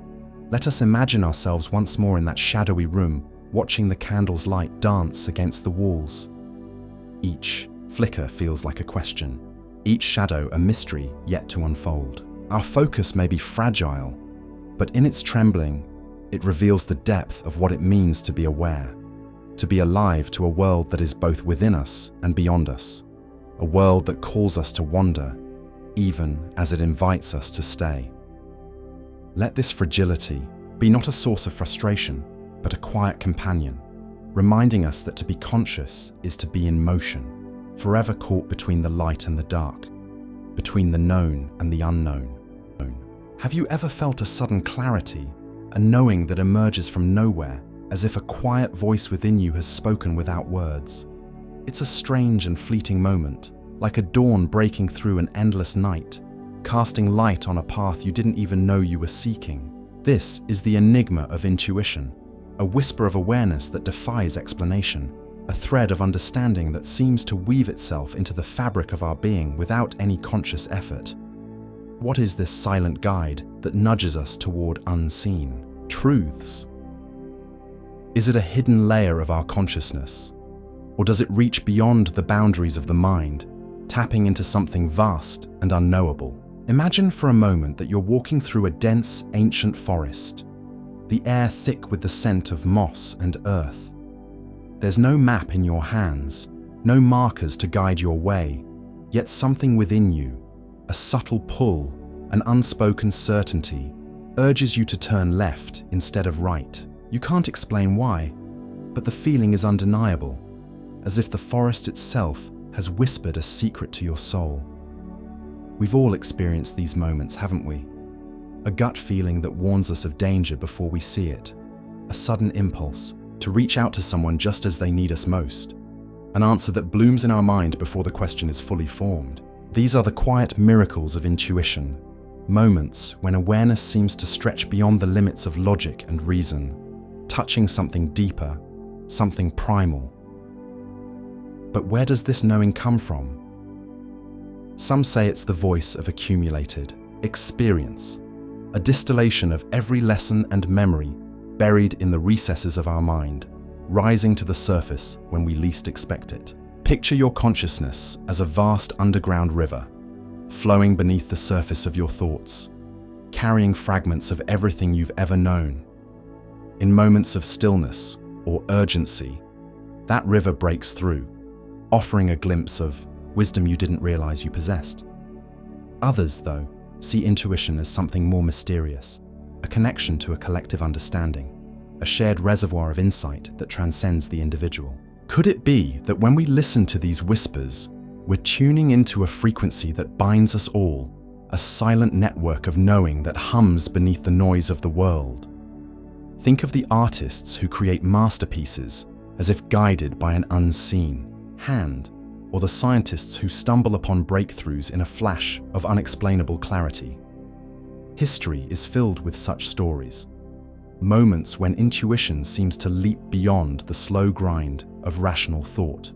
let us imagine ourselves once more in that shadowy room, watching the candle's light dance against the walls. Each flicker feels like a question, each shadow a mystery yet to unfold. Our focus may be fragile, but in its trembling, it reveals the depth of what it means to be aware, to be alive to a world that is both within us and beyond us, a world that calls us to wander, even as it invites us to stay. Let this fragility be not a source of frustration, but a quiet companion, reminding us that to be conscious is to be in motion, forever caught between the light and the dark, between the known and the unknown. Have you ever felt a sudden clarity, a knowing that emerges from nowhere, as if a quiet voice within you has spoken without words? It's a strange and fleeting moment, like a dawn breaking through an endless night, casting light on a path you didn't even know you were seeking. This is the enigma of intuition, a whisper of awareness that defies explanation, a thread of understanding that seems to weave itself into the fabric of our being without any conscious effort. What is this silent guide that nudges us toward unseen truths? Is it a hidden layer of our consciousness? Or does it reach beyond the boundaries of the mind, tapping into something vast and unknowable? Imagine for a moment that you're walking through a dense, ancient forest, the air thick with the scent of moss and earth. There's no map in your hands, no markers to guide your way, yet something within you, a subtle pull, an unspoken certainty, urges you to turn left instead of right. You can't explain why, but the feeling is undeniable, as if the forest itself has whispered a secret to your soul. We've all experienced these moments, haven't we? A gut feeling that warns us of danger before we see it, a sudden impulse to reach out to someone just as they need us most, an answer that blooms in our mind before the question is fully formed. These are the quiet miracles of intuition, moments when awareness seems to stretch beyond the limits of logic and reason, touching something deeper, something primal. But where does this knowing come from? Some say it's the voice of accumulated experience, a distillation of every lesson and memory buried in the recesses of our mind, rising to the surface when we least expect it. Picture your consciousness as a vast underground river, flowing beneath the surface of your thoughts, carrying fragments of everything you've ever known. In moments of stillness or urgency, that river breaks through, offering a glimpse of wisdom you didn't realize you possessed. Others, though, see intuition as something more mysterious, a connection to a collective understanding, a shared reservoir of insight that transcends the individual. Could it be that when we listen to these whispers, we're tuning into a frequency that binds us all, a silent network of knowing that hums beneath the noise of the world? Think of the artists who create masterpieces, as if guided by an unseen hand, or the scientists who stumble upon breakthroughs in a flash of unexplainable clarity. History is filled with such stories, moments when intuition seems to leap beyond the slow grind of rational thought.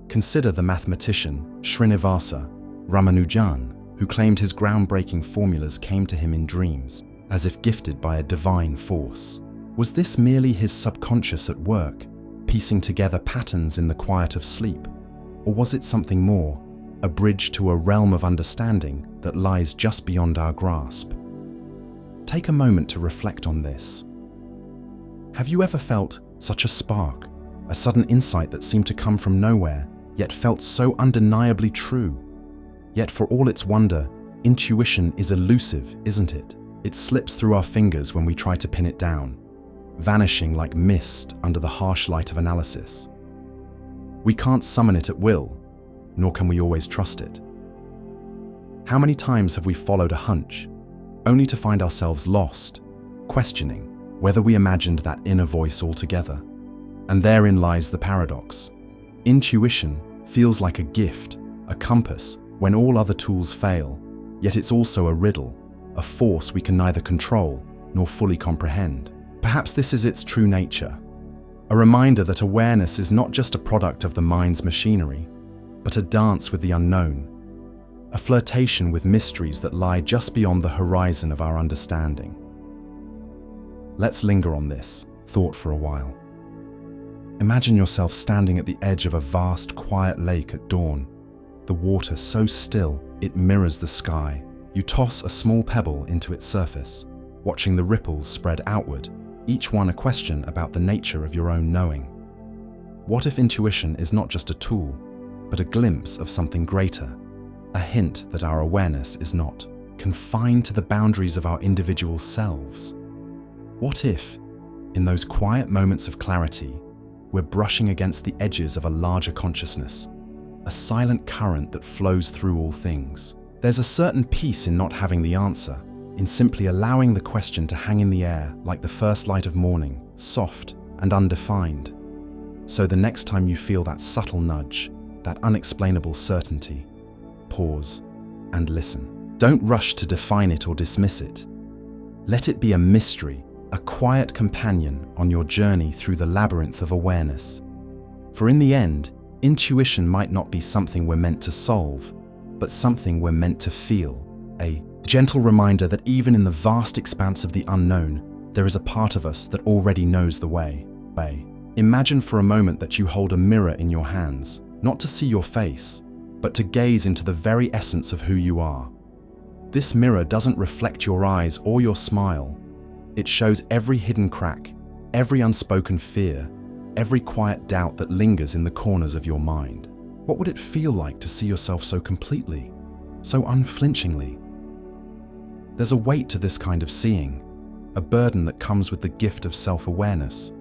Consider the mathematician Srinivasa Ramanujan, who claimed his groundbreaking formulas came to him in dreams, as if gifted by a divine force. Was this merely his subconscious at work, piecing together patterns in the quiet of sleep? Or was it something more, a bridge to a realm of understanding that lies just beyond our grasp? Take a moment to reflect on this. Have you ever felt such a spark, a sudden insight that seemed to come from nowhere, yet felt so undeniably true? Yet for all its wonder, intuition is elusive, isn't it? It slips through our fingers when we try to pin it down, vanishing like mist under the harsh light of analysis. We can't summon it at will, nor can we always trust it. How many times have we followed a hunch, only to find ourselves lost, questioning whether we imagined that inner voice altogether? And therein lies the paradox. Intuition feels like a gift, a compass, when all other tools fail, yet it's also a riddle, a force we can neither control nor fully comprehend. Perhaps this is its true nature, a reminder that awareness is not just a product of the mind's machinery, but a dance with the unknown, a flirtation with mysteries that lie just beyond the horizon of our understanding. Let's linger on this thought for a while. Imagine yourself standing at the edge of a vast, quiet lake at dawn, the water so still it mirrors the sky. You toss a small pebble into its surface, watching the ripples spread outward, each one a question about the nature of your own knowing. What if intuition is not just a tool, but a glimpse of something greater, a hint that our awareness is not confined to the boundaries of our individual selves? What if, in those quiet moments of clarity, we're brushing against the edges of a larger consciousness, a silent current that flows through all things? There's a certain peace in not having the answer, in simply allowing the question to hang in the air like the first light of morning, soft and undefined. So the next time you feel that subtle nudge, that unexplainable certainty, pause and listen. Don't rush to define it or dismiss it. Let it be a mystery, a quiet companion on your journey through the labyrinth of awareness. For in the end, intuition might not be something we're meant to solve, but something we're meant to feel, a gentle reminder that even in the vast expanse of the unknown, there is a part of us that already knows the way. Imagine for a moment that you hold a mirror in your hands, not to see your face, but to gaze into the very essence of who you are. This mirror doesn't reflect your eyes or your smile. It shows every hidden crack, every unspoken fear, every quiet doubt that lingers in the corners of your mind. What would it feel like to see yourself so completely, so unflinchingly? There's a weight to this kind of seeing, a burden that comes with the gift of self-awareness.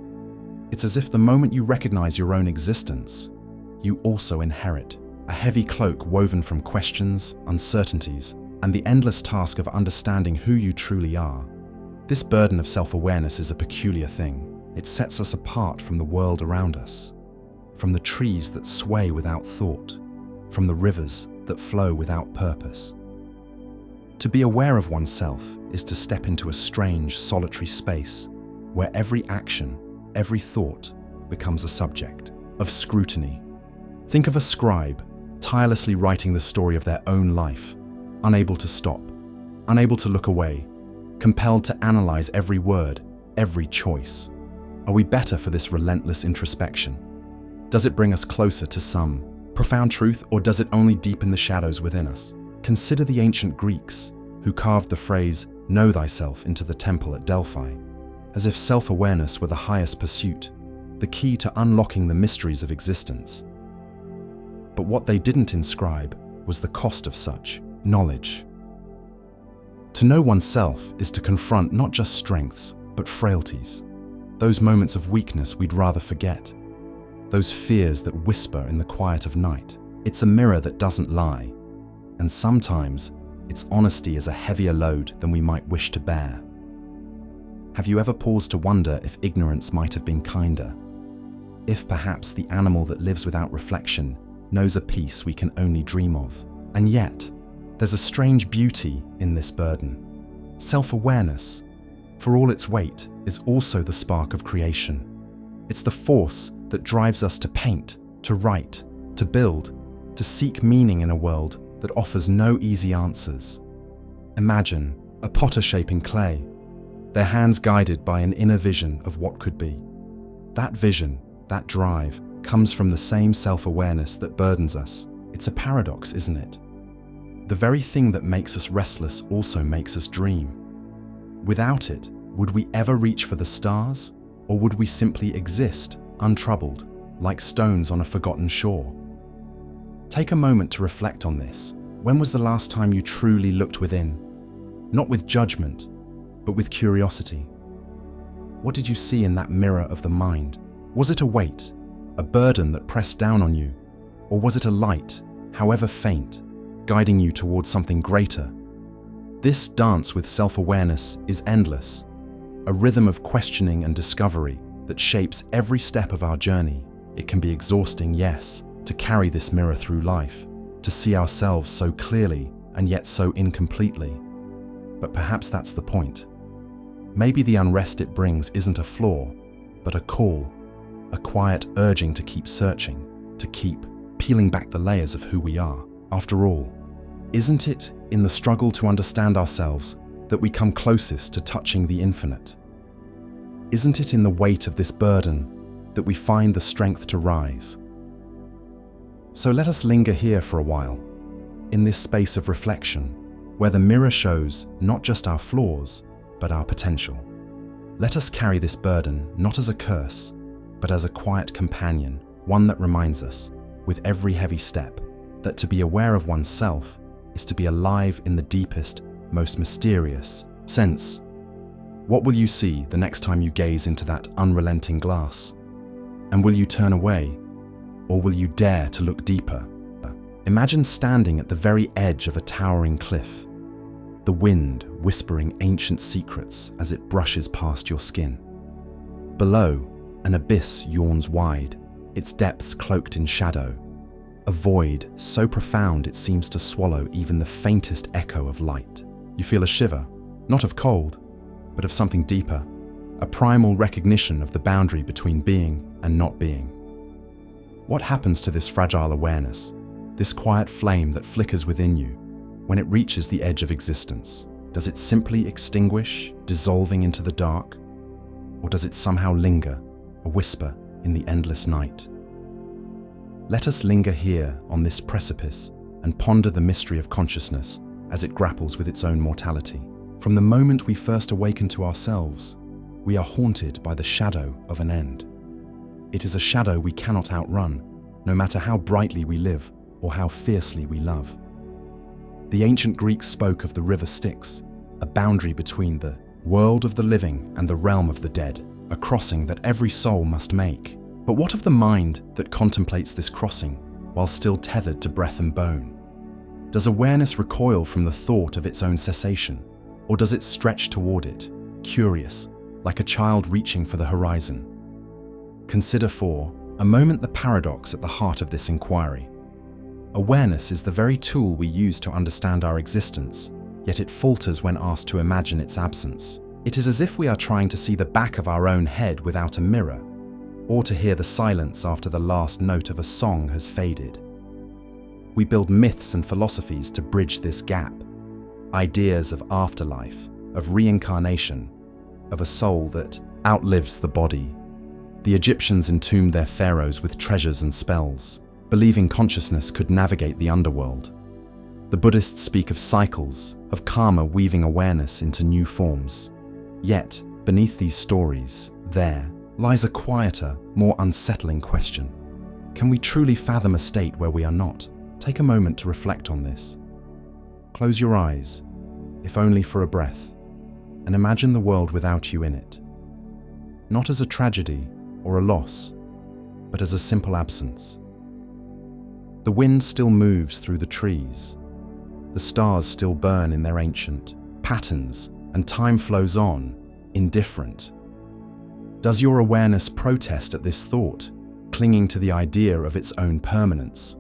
It's as if the moment you recognize your own existence, you also inherit a heavy cloak woven from questions, uncertainties, and the endless task of understanding who you truly are. This burden of self-awareness is a peculiar thing. It sets us apart from the world around us, from the trees that sway without thought, from the rivers that flow without purpose. To be aware of oneself is to step into a strange, solitary space where every action, every thought becomes a subject of scrutiny. Think of a scribe tirelessly writing the story of their own life, unable to stop, unable to look away, compelled to analyze every word, every choice. Are we better for this relentless introspection? Does it bring us closer to some profound truth, or does it only deepen the shadows within us? Consider the ancient Greeks, who carved the phrase, "Know thyself," into the temple at Delphi, as if self-awareness were the highest pursuit, the key to unlocking the mysteries of existence. But what they didn't inscribe was the cost of such knowledge. To know oneself is to confront not just strengths, but frailties, those moments of weakness we'd rather forget, those fears that whisper in the quiet of night. It's a mirror that doesn't lie, and sometimes its honesty is a heavier load than we might wish to bear. Have you ever paused to wonder if ignorance might have been kinder? if perhaps the animal that lives without reflection knows a peace we can only dream of. And yet, there's a strange beauty in this burden. Self-awareness, for all its weight, is also the spark of creation. It's the force that drives us to paint, to write, to build, to seek meaning in a world that offers no easy answers. Imagine a potter shaping clay, their hands guided by an inner vision of what could be. That vision, that drive, comes from the same self-awareness that burdens us. It's a paradox, isn't it? The very thing that makes us restless also makes us dream. Without it, would we ever reach for the stars, or would we simply exist, untroubled, like stones on a forgotten shore? Take a moment to reflect on this. When was the last time you truly looked within? Not with judgment, but with curiosity. What did you see in that mirror of the mind? Was it a weight, a burden that pressed down on you? Or was it a light, however faint, guiding you towards something greater? This dance with self-awareness is endless, a rhythm of questioning and discovery that shapes every step of our journey. It can be exhausting, yes, to carry this mirror through life, to see ourselves so clearly and yet so incompletely. But perhaps that's the point. Maybe the unrest it brings isn't a flaw, but a call, a quiet urging to keep searching, to keep peeling back the layers of who we are. After all, isn't it in the struggle to understand ourselves that we come closest to touching the infinite? Isn't it in the weight of this burden that we find the strength to rise? So let us linger here for a while, in this space of reflection, where the mirror shows not just our flaws, but our potential. Let us carry this burden not as a curse, but as a quiet companion, one that reminds us, with every heavy step, that to be aware of oneself is to be alive in the deepest, most mysterious sense. What will you see the next time you gaze into that unrelenting glass? And will you turn away, or will you dare to look deeper? Imagine standing at the very edge of a towering cliff, the wind whispering ancient secrets as it brushes past your skin. Below, an abyss yawns wide, its depths cloaked in shadow, a void so profound it seems to swallow even the faintest echo of light. You feel a shiver, not of cold, but of something deeper, a primal recognition of the boundary between being and not being. What happens to this fragile awareness, this quiet flame that flickers within you, when it reaches the edge of existence? Does it simply extinguish, dissolving into the dark? Or does it somehow linger, a whisper in the endless night? Let us linger here on this precipice and ponder the mystery of consciousness as it grapples with its own mortality. From the moment we first awaken to ourselves, we are haunted by the shadow of an end. It is a shadow we cannot outrun, no matter how brightly we live or how fiercely we love. The ancient Greeks spoke of the river Styx, a boundary between the world of the living and the realm of the dead, a crossing that every soul must make. But what of the mind that contemplates this crossing while still tethered to breath and bone? Does awareness recoil from the thought of its own cessation, or does it stretch toward it, curious, like a child reaching for the horizon? Consider for a moment the paradox at the heart of this inquiry. Awareness is the very tool we use to understand our existence, yet it falters when asked to imagine its absence. It is as if we are trying to see the back of our own head without a mirror, or to hear the silence after the last note of a song has faded. We build myths and philosophies to bridge this gap, ideas of afterlife, of reincarnation, of a soul that outlives the body. The Egyptians entombed their pharaohs with treasures and spells, believing consciousness could navigate the underworld. The Buddhists speak of cycles, of karma weaving awareness into new forms. Yet, beneath these stories, there lies a quieter, more unsettling question. Can we truly fathom a state where we are not? Take a moment to reflect on this. Close your eyes, if only for a breath, and imagine the world without you in it. Not as a tragedy or a loss, but as a simple absence. The wind still moves through the trees. The stars still burn in their ancient patterns, and time flows on, indifferent. Does your awareness protest at this thought, clinging to the idea of its own permanence?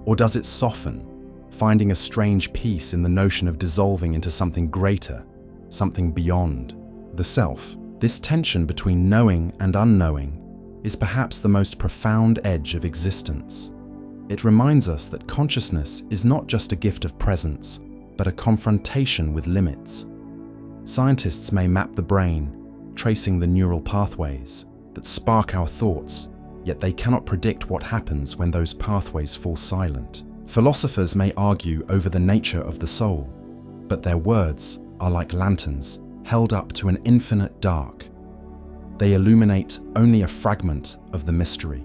Or does it soften, finding a strange peace in the notion of dissolving into something greater, something beyond the self? This tension between knowing and unknowing is perhaps the most profound edge of existence. It reminds us that consciousness is not just a gift of presence, but a confrontation with limits. Scientists may map the brain, tracing the neural pathways that spark our thoughts, yet they cannot predict what happens when those pathways fall silent. Philosophers may argue over the nature of the soul, but their words are like lanterns held up to an infinite dark. They illuminate only a fragment of the mystery.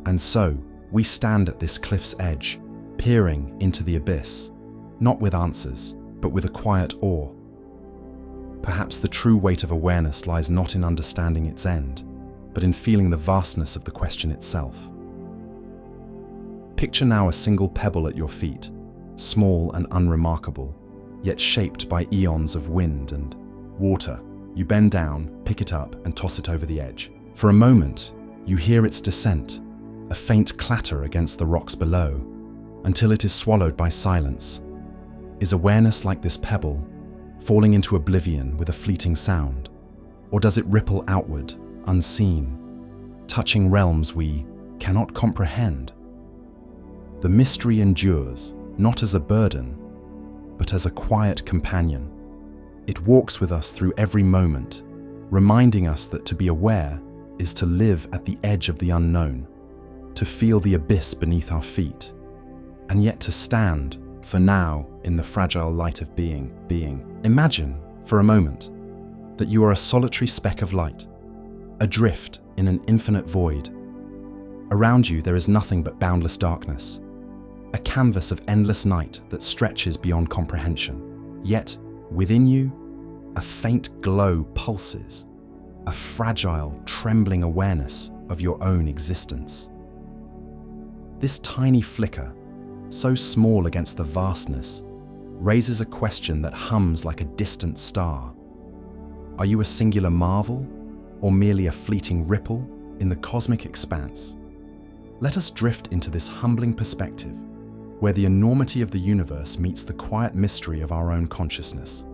And so, we stand at this cliff's edge, peering into the abyss, not with answers, but with a quiet awe. Perhaps the true weight of awareness lies not in understanding its end, but in feeling the vastness of the question itself. Picture now a single pebble at your feet, small and unremarkable, yet shaped by eons of wind and water. You bend down, pick it up, and toss it over the edge. For a moment, you hear its descent, a faint clatter against the rocks below, until it is swallowed by silence. Is awareness like this pebble, falling into oblivion with a fleeting sound? Or does it ripple outward, unseen, touching realms we cannot comprehend? The mystery endures, not as a burden, but as a quiet companion. It walks with us through every moment, reminding us that to be aware is to live at the edge of the unknown, to feel the abyss beneath our feet, and yet to stand, for now, in the fragile light of being. Imagine, for a moment, that you are a solitary speck of light, adrift in an infinite void. Around you there is nothing but boundless darkness, a canvas of endless night that stretches beyond comprehension. Yet, within you, a faint glow pulses, a fragile, trembling awareness of your own existence. This tiny flicker, so small against the vastness, raises a question that hums like a distant star. Are you a singular marvel, or merely a fleeting ripple in the cosmic expanse? Let us drift into this humbling perspective, where the enormity of the universe meets the quiet mystery of our own consciousness.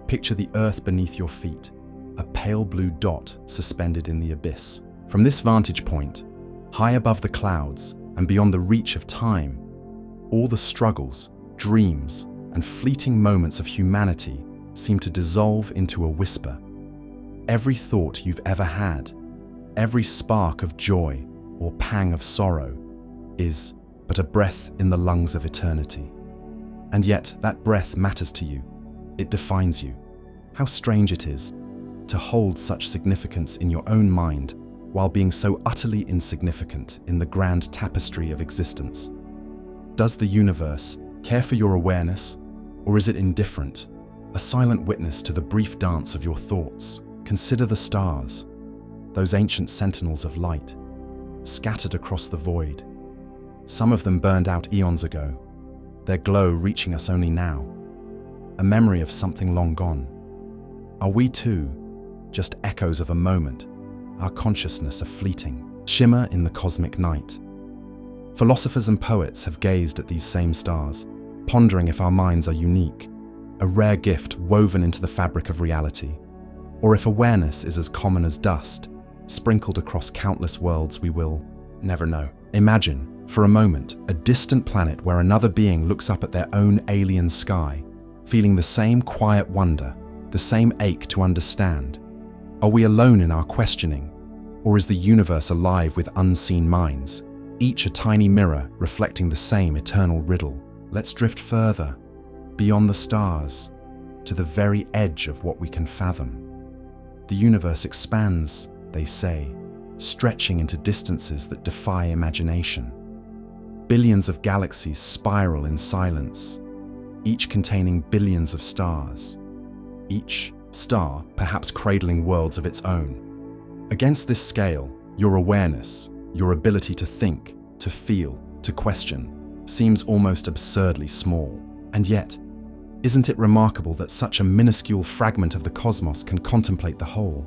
Picture the earth beneath your feet, a pale blue dot suspended in the abyss. From this vantage point, high above the clouds and beyond the reach of time, all the struggles, dreams, and fleeting moments of humanity seem to dissolve into a whisper. Every thought you've ever had, every spark of joy or pang of sorrow, is but a breath in the lungs of eternity. And yet that breath matters to you. It defines you. How strange it is to hold such significance in your own mind while being so utterly insignificant in the grand tapestry of existence. Does the universe care for your awareness, or is it indifferent, a silent witness to the brief dance of your thoughts? Consider the stars, those ancient sentinels of light, scattered across the void. Some of them burned out eons ago, their glow reaching us only now, a memory of something long gone. Are we too just echoes of a moment, our consciousness a fleeting shimmer in the cosmic night? Philosophers and poets have gazed at these same stars, pondering if our minds are unique, a rare gift woven into the fabric of reality, or if awareness is as common as dust, sprinkled across countless worlds we will never know. Imagine, for a moment, a distant planet where another being looks up at their own alien sky, feeling the same quiet wonder, the same ache to understand. Are we alone in our questioning, or is the universe alive with unseen minds, each a tiny mirror reflecting the same eternal riddle? Let's drift further, beyond the stars, to the very edge of what we can fathom. The universe expands, they say, stretching into distances that defy imagination. Billions of galaxies spiral in silence, each containing billions of stars, each star perhaps cradling worlds of its own. Against this scale, your awareness, your ability to think, to feel, to question, seems almost absurdly small. And yet, isn't it remarkable that such a minuscule fragment of the cosmos can contemplate the whole?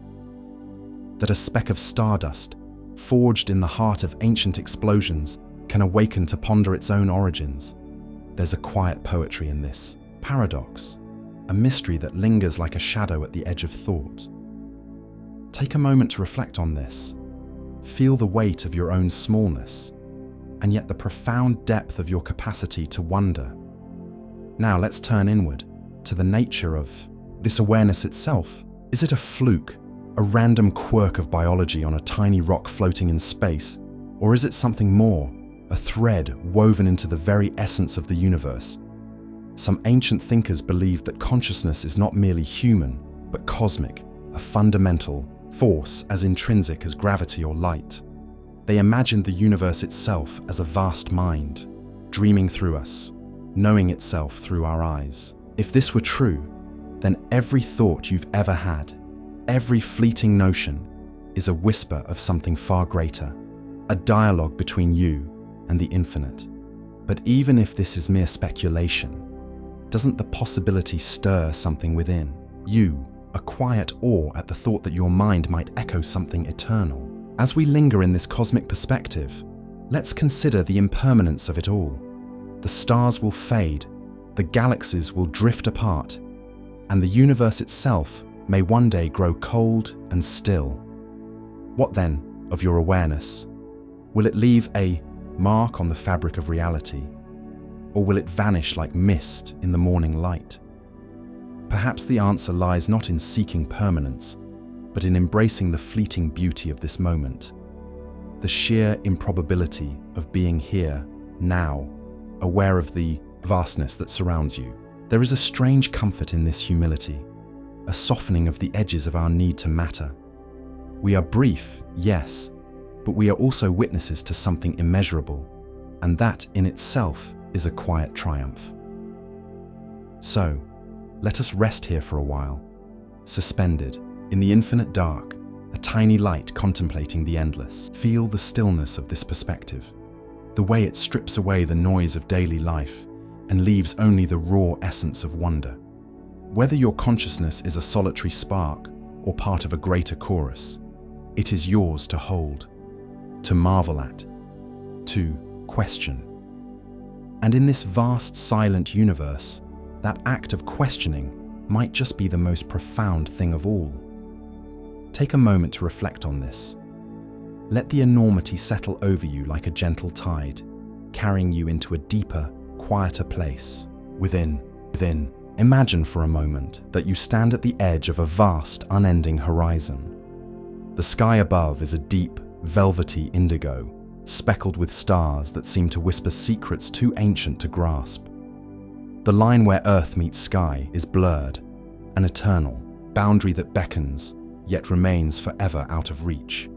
That a speck of stardust, forged in the heart of ancient explosions, can awaken to ponder its own origins. There's a quiet poetry in this paradox, a mystery that lingers like a shadow at the edge of thought. Take a moment to reflect on this. Feel the weight of your own smallness, and yet the profound depth of your capacity to wonder. Now let's turn inward to the nature of this awareness itself. Is it a fluke, a random quirk of biology on a tiny rock floating in space? Or is it something more, a thread woven into the very essence of the universe? Some ancient thinkers believed that consciousness is not merely human, but cosmic, a fundamental force as intrinsic as gravity or light. They imagined the universe itself as a vast mind, dreaming through us, knowing itself through our eyes. If this were true, then every thought you've ever had, every fleeting notion, is a whisper of something far greater, a dialogue between you and the infinite. But even if this is mere speculation, doesn't the possibility stir something within you, a quiet awe at the thought that your mind might echo something eternal? As we linger in this cosmic perspective, let's consider the impermanence of it all. The stars will fade, the galaxies will drift apart, and the universe itself may one day grow cold and still. What then of your awareness? Will it leave a mark on the fabric of reality, or will it vanish like mist in the morning light? Perhaps the answer lies not in seeking permanence, but in embracing the fleeting beauty of this moment, the sheer improbability of being here, now, aware of the vastness that surrounds you. There is a strange comfort in this humility, a softening of the edges of our need to matter. We are brief, yes, but we are also witnesses to something immeasurable, and that in itself is a quiet triumph. So, let us rest here for a while, suspended in the infinite dark, a tiny light contemplating the endless. Feel the stillness of this perspective, the way it strips away the noise of daily life and leaves only the raw essence of wonder. Whether your consciousness is a solitary spark or part of a greater chorus, it is yours to hold, to marvel at, to question. And in this vast silent universe, that act of questioning might just be the most profound thing of all. Take a moment to reflect on this. Let the enormity settle over you like a gentle tide, carrying you into a deeper, quieter place. Within, imagine for a moment that you stand at the edge of a vast, unending horizon. The sky above is a deep, velvety indigo, speckled with stars that seem to whisper secrets too ancient to grasp. The line where earth meets sky is blurred, an eternal boundary that beckons, yet remains forever out of reach.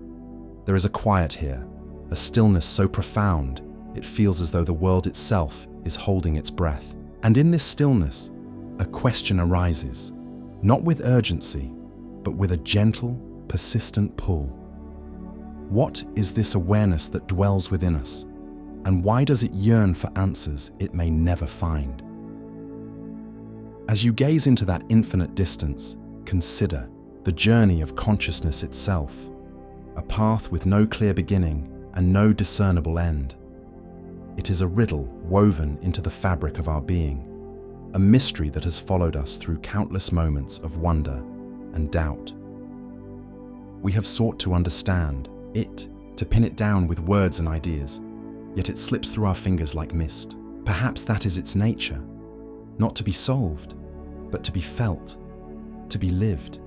There is a quiet here, a stillness so profound, it feels as though the world itself is holding its breath. And in this stillness, a question arises, not with urgency, but with a gentle, persistent pull. What is this awareness that dwells within us, and why does it yearn for answers it may never find? As you gaze into that infinite distance, consider the journey of consciousness itself, a path with no clear beginning and no discernible end. It is a riddle woven into the fabric of our being, a mystery that has followed us through countless moments of wonder and doubt. We have sought to understand it, to pin it down with words and ideas, yet it slips through our fingers like mist. Perhaps that is its nature, not to be solved, but to be felt, to be lived.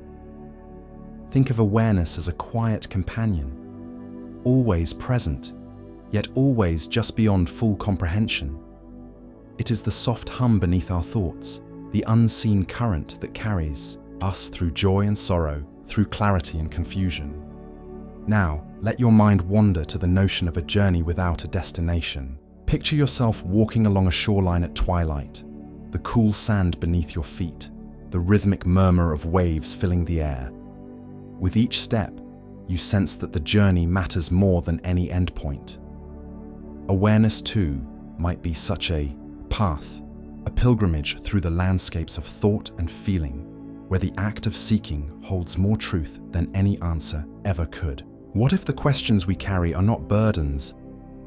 Think of awareness as a quiet companion, always present, yet always just beyond full comprehension. It is the soft hum beneath our thoughts, the unseen current that carries us through joy and sorrow, through clarity and confusion. Now, let your mind wander to the notion of a journey without a destination. Picture yourself walking along a shoreline at twilight, the cool sand beneath your feet, the rhythmic murmur of waves filling the air. With each step, you sense that the journey matters more than any endpoint. Awareness, too, might be such a path, a pilgrimage through the landscapes of thought and feeling, where the act of seeking holds more truth than any answer ever could. What if the questions we carry are not burdens,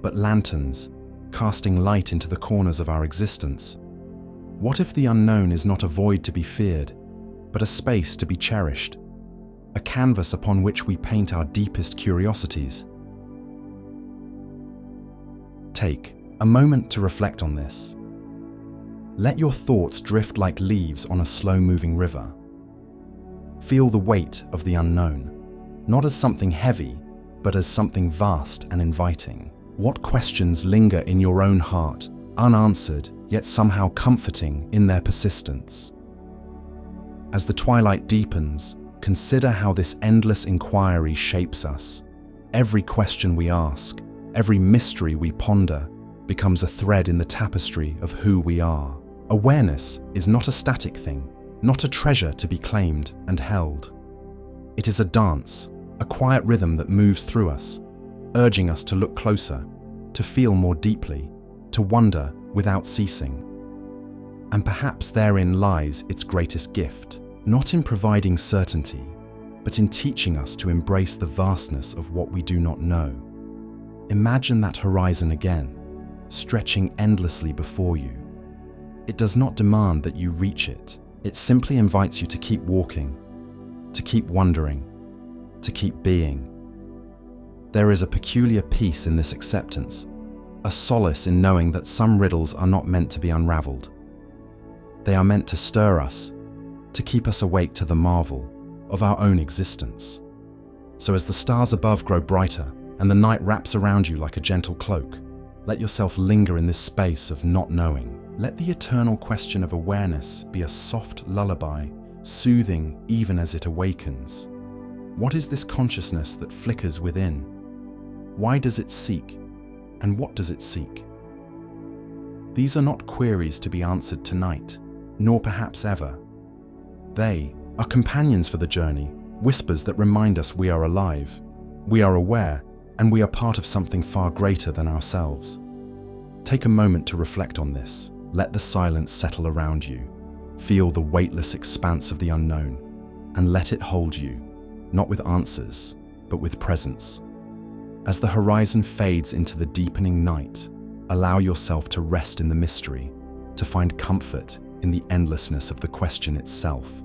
but lanterns, casting light into the corners of our existence? What if the unknown is not a void to be feared, but a space to be cherished, a canvas upon which we paint our deepest curiosities? Take a moment to reflect on this. Let your thoughts drift like leaves on a slow-moving river. Feel the weight of the unknown, not as something heavy, but as something vast and inviting. What questions linger in your own heart, unanswered, yet somehow comforting in their persistence? As the twilight deepens, consider how this endless inquiry shapes us. Every question we ask, every mystery we ponder, becomes a thread in the tapestry of who we are. Awareness is not a static thing, not a treasure to be claimed and held. It is a dance, a quiet rhythm that moves through us, urging us to look closer, to feel more deeply, to wonder without ceasing. And perhaps therein lies its greatest gift, not in providing certainty, but in teaching us to embrace the vastness of what we do not know. Imagine that horizon again, stretching endlessly before you. It does not demand that you reach it. It simply invites you to keep walking, to keep wondering, to keep being. There is a peculiar peace in this acceptance, a solace in knowing that some riddles are not meant to be unraveled. They are meant to stir us, to keep us awake to the marvel of our own existence. So as the stars above grow brighter and the night wraps around you like a gentle cloak, let yourself linger in this space of not knowing. Let the eternal question of awareness be a soft lullaby, soothing even as it awakens. What is this consciousness that flickers within? Why does it seek? And what does it seek? These are not queries to be answered tonight, nor perhaps ever. They are companions for the journey, whispers that remind us we are alive, we are aware, and we are part of something far greater than ourselves. Take a moment to reflect on this. Let the silence settle around you. Feel the weightless expanse of the unknown, and let it hold you, not with answers, but with presence. As the horizon fades into the deepening night, allow yourself to rest in the mystery, to find comfort in the endlessness of the question itself.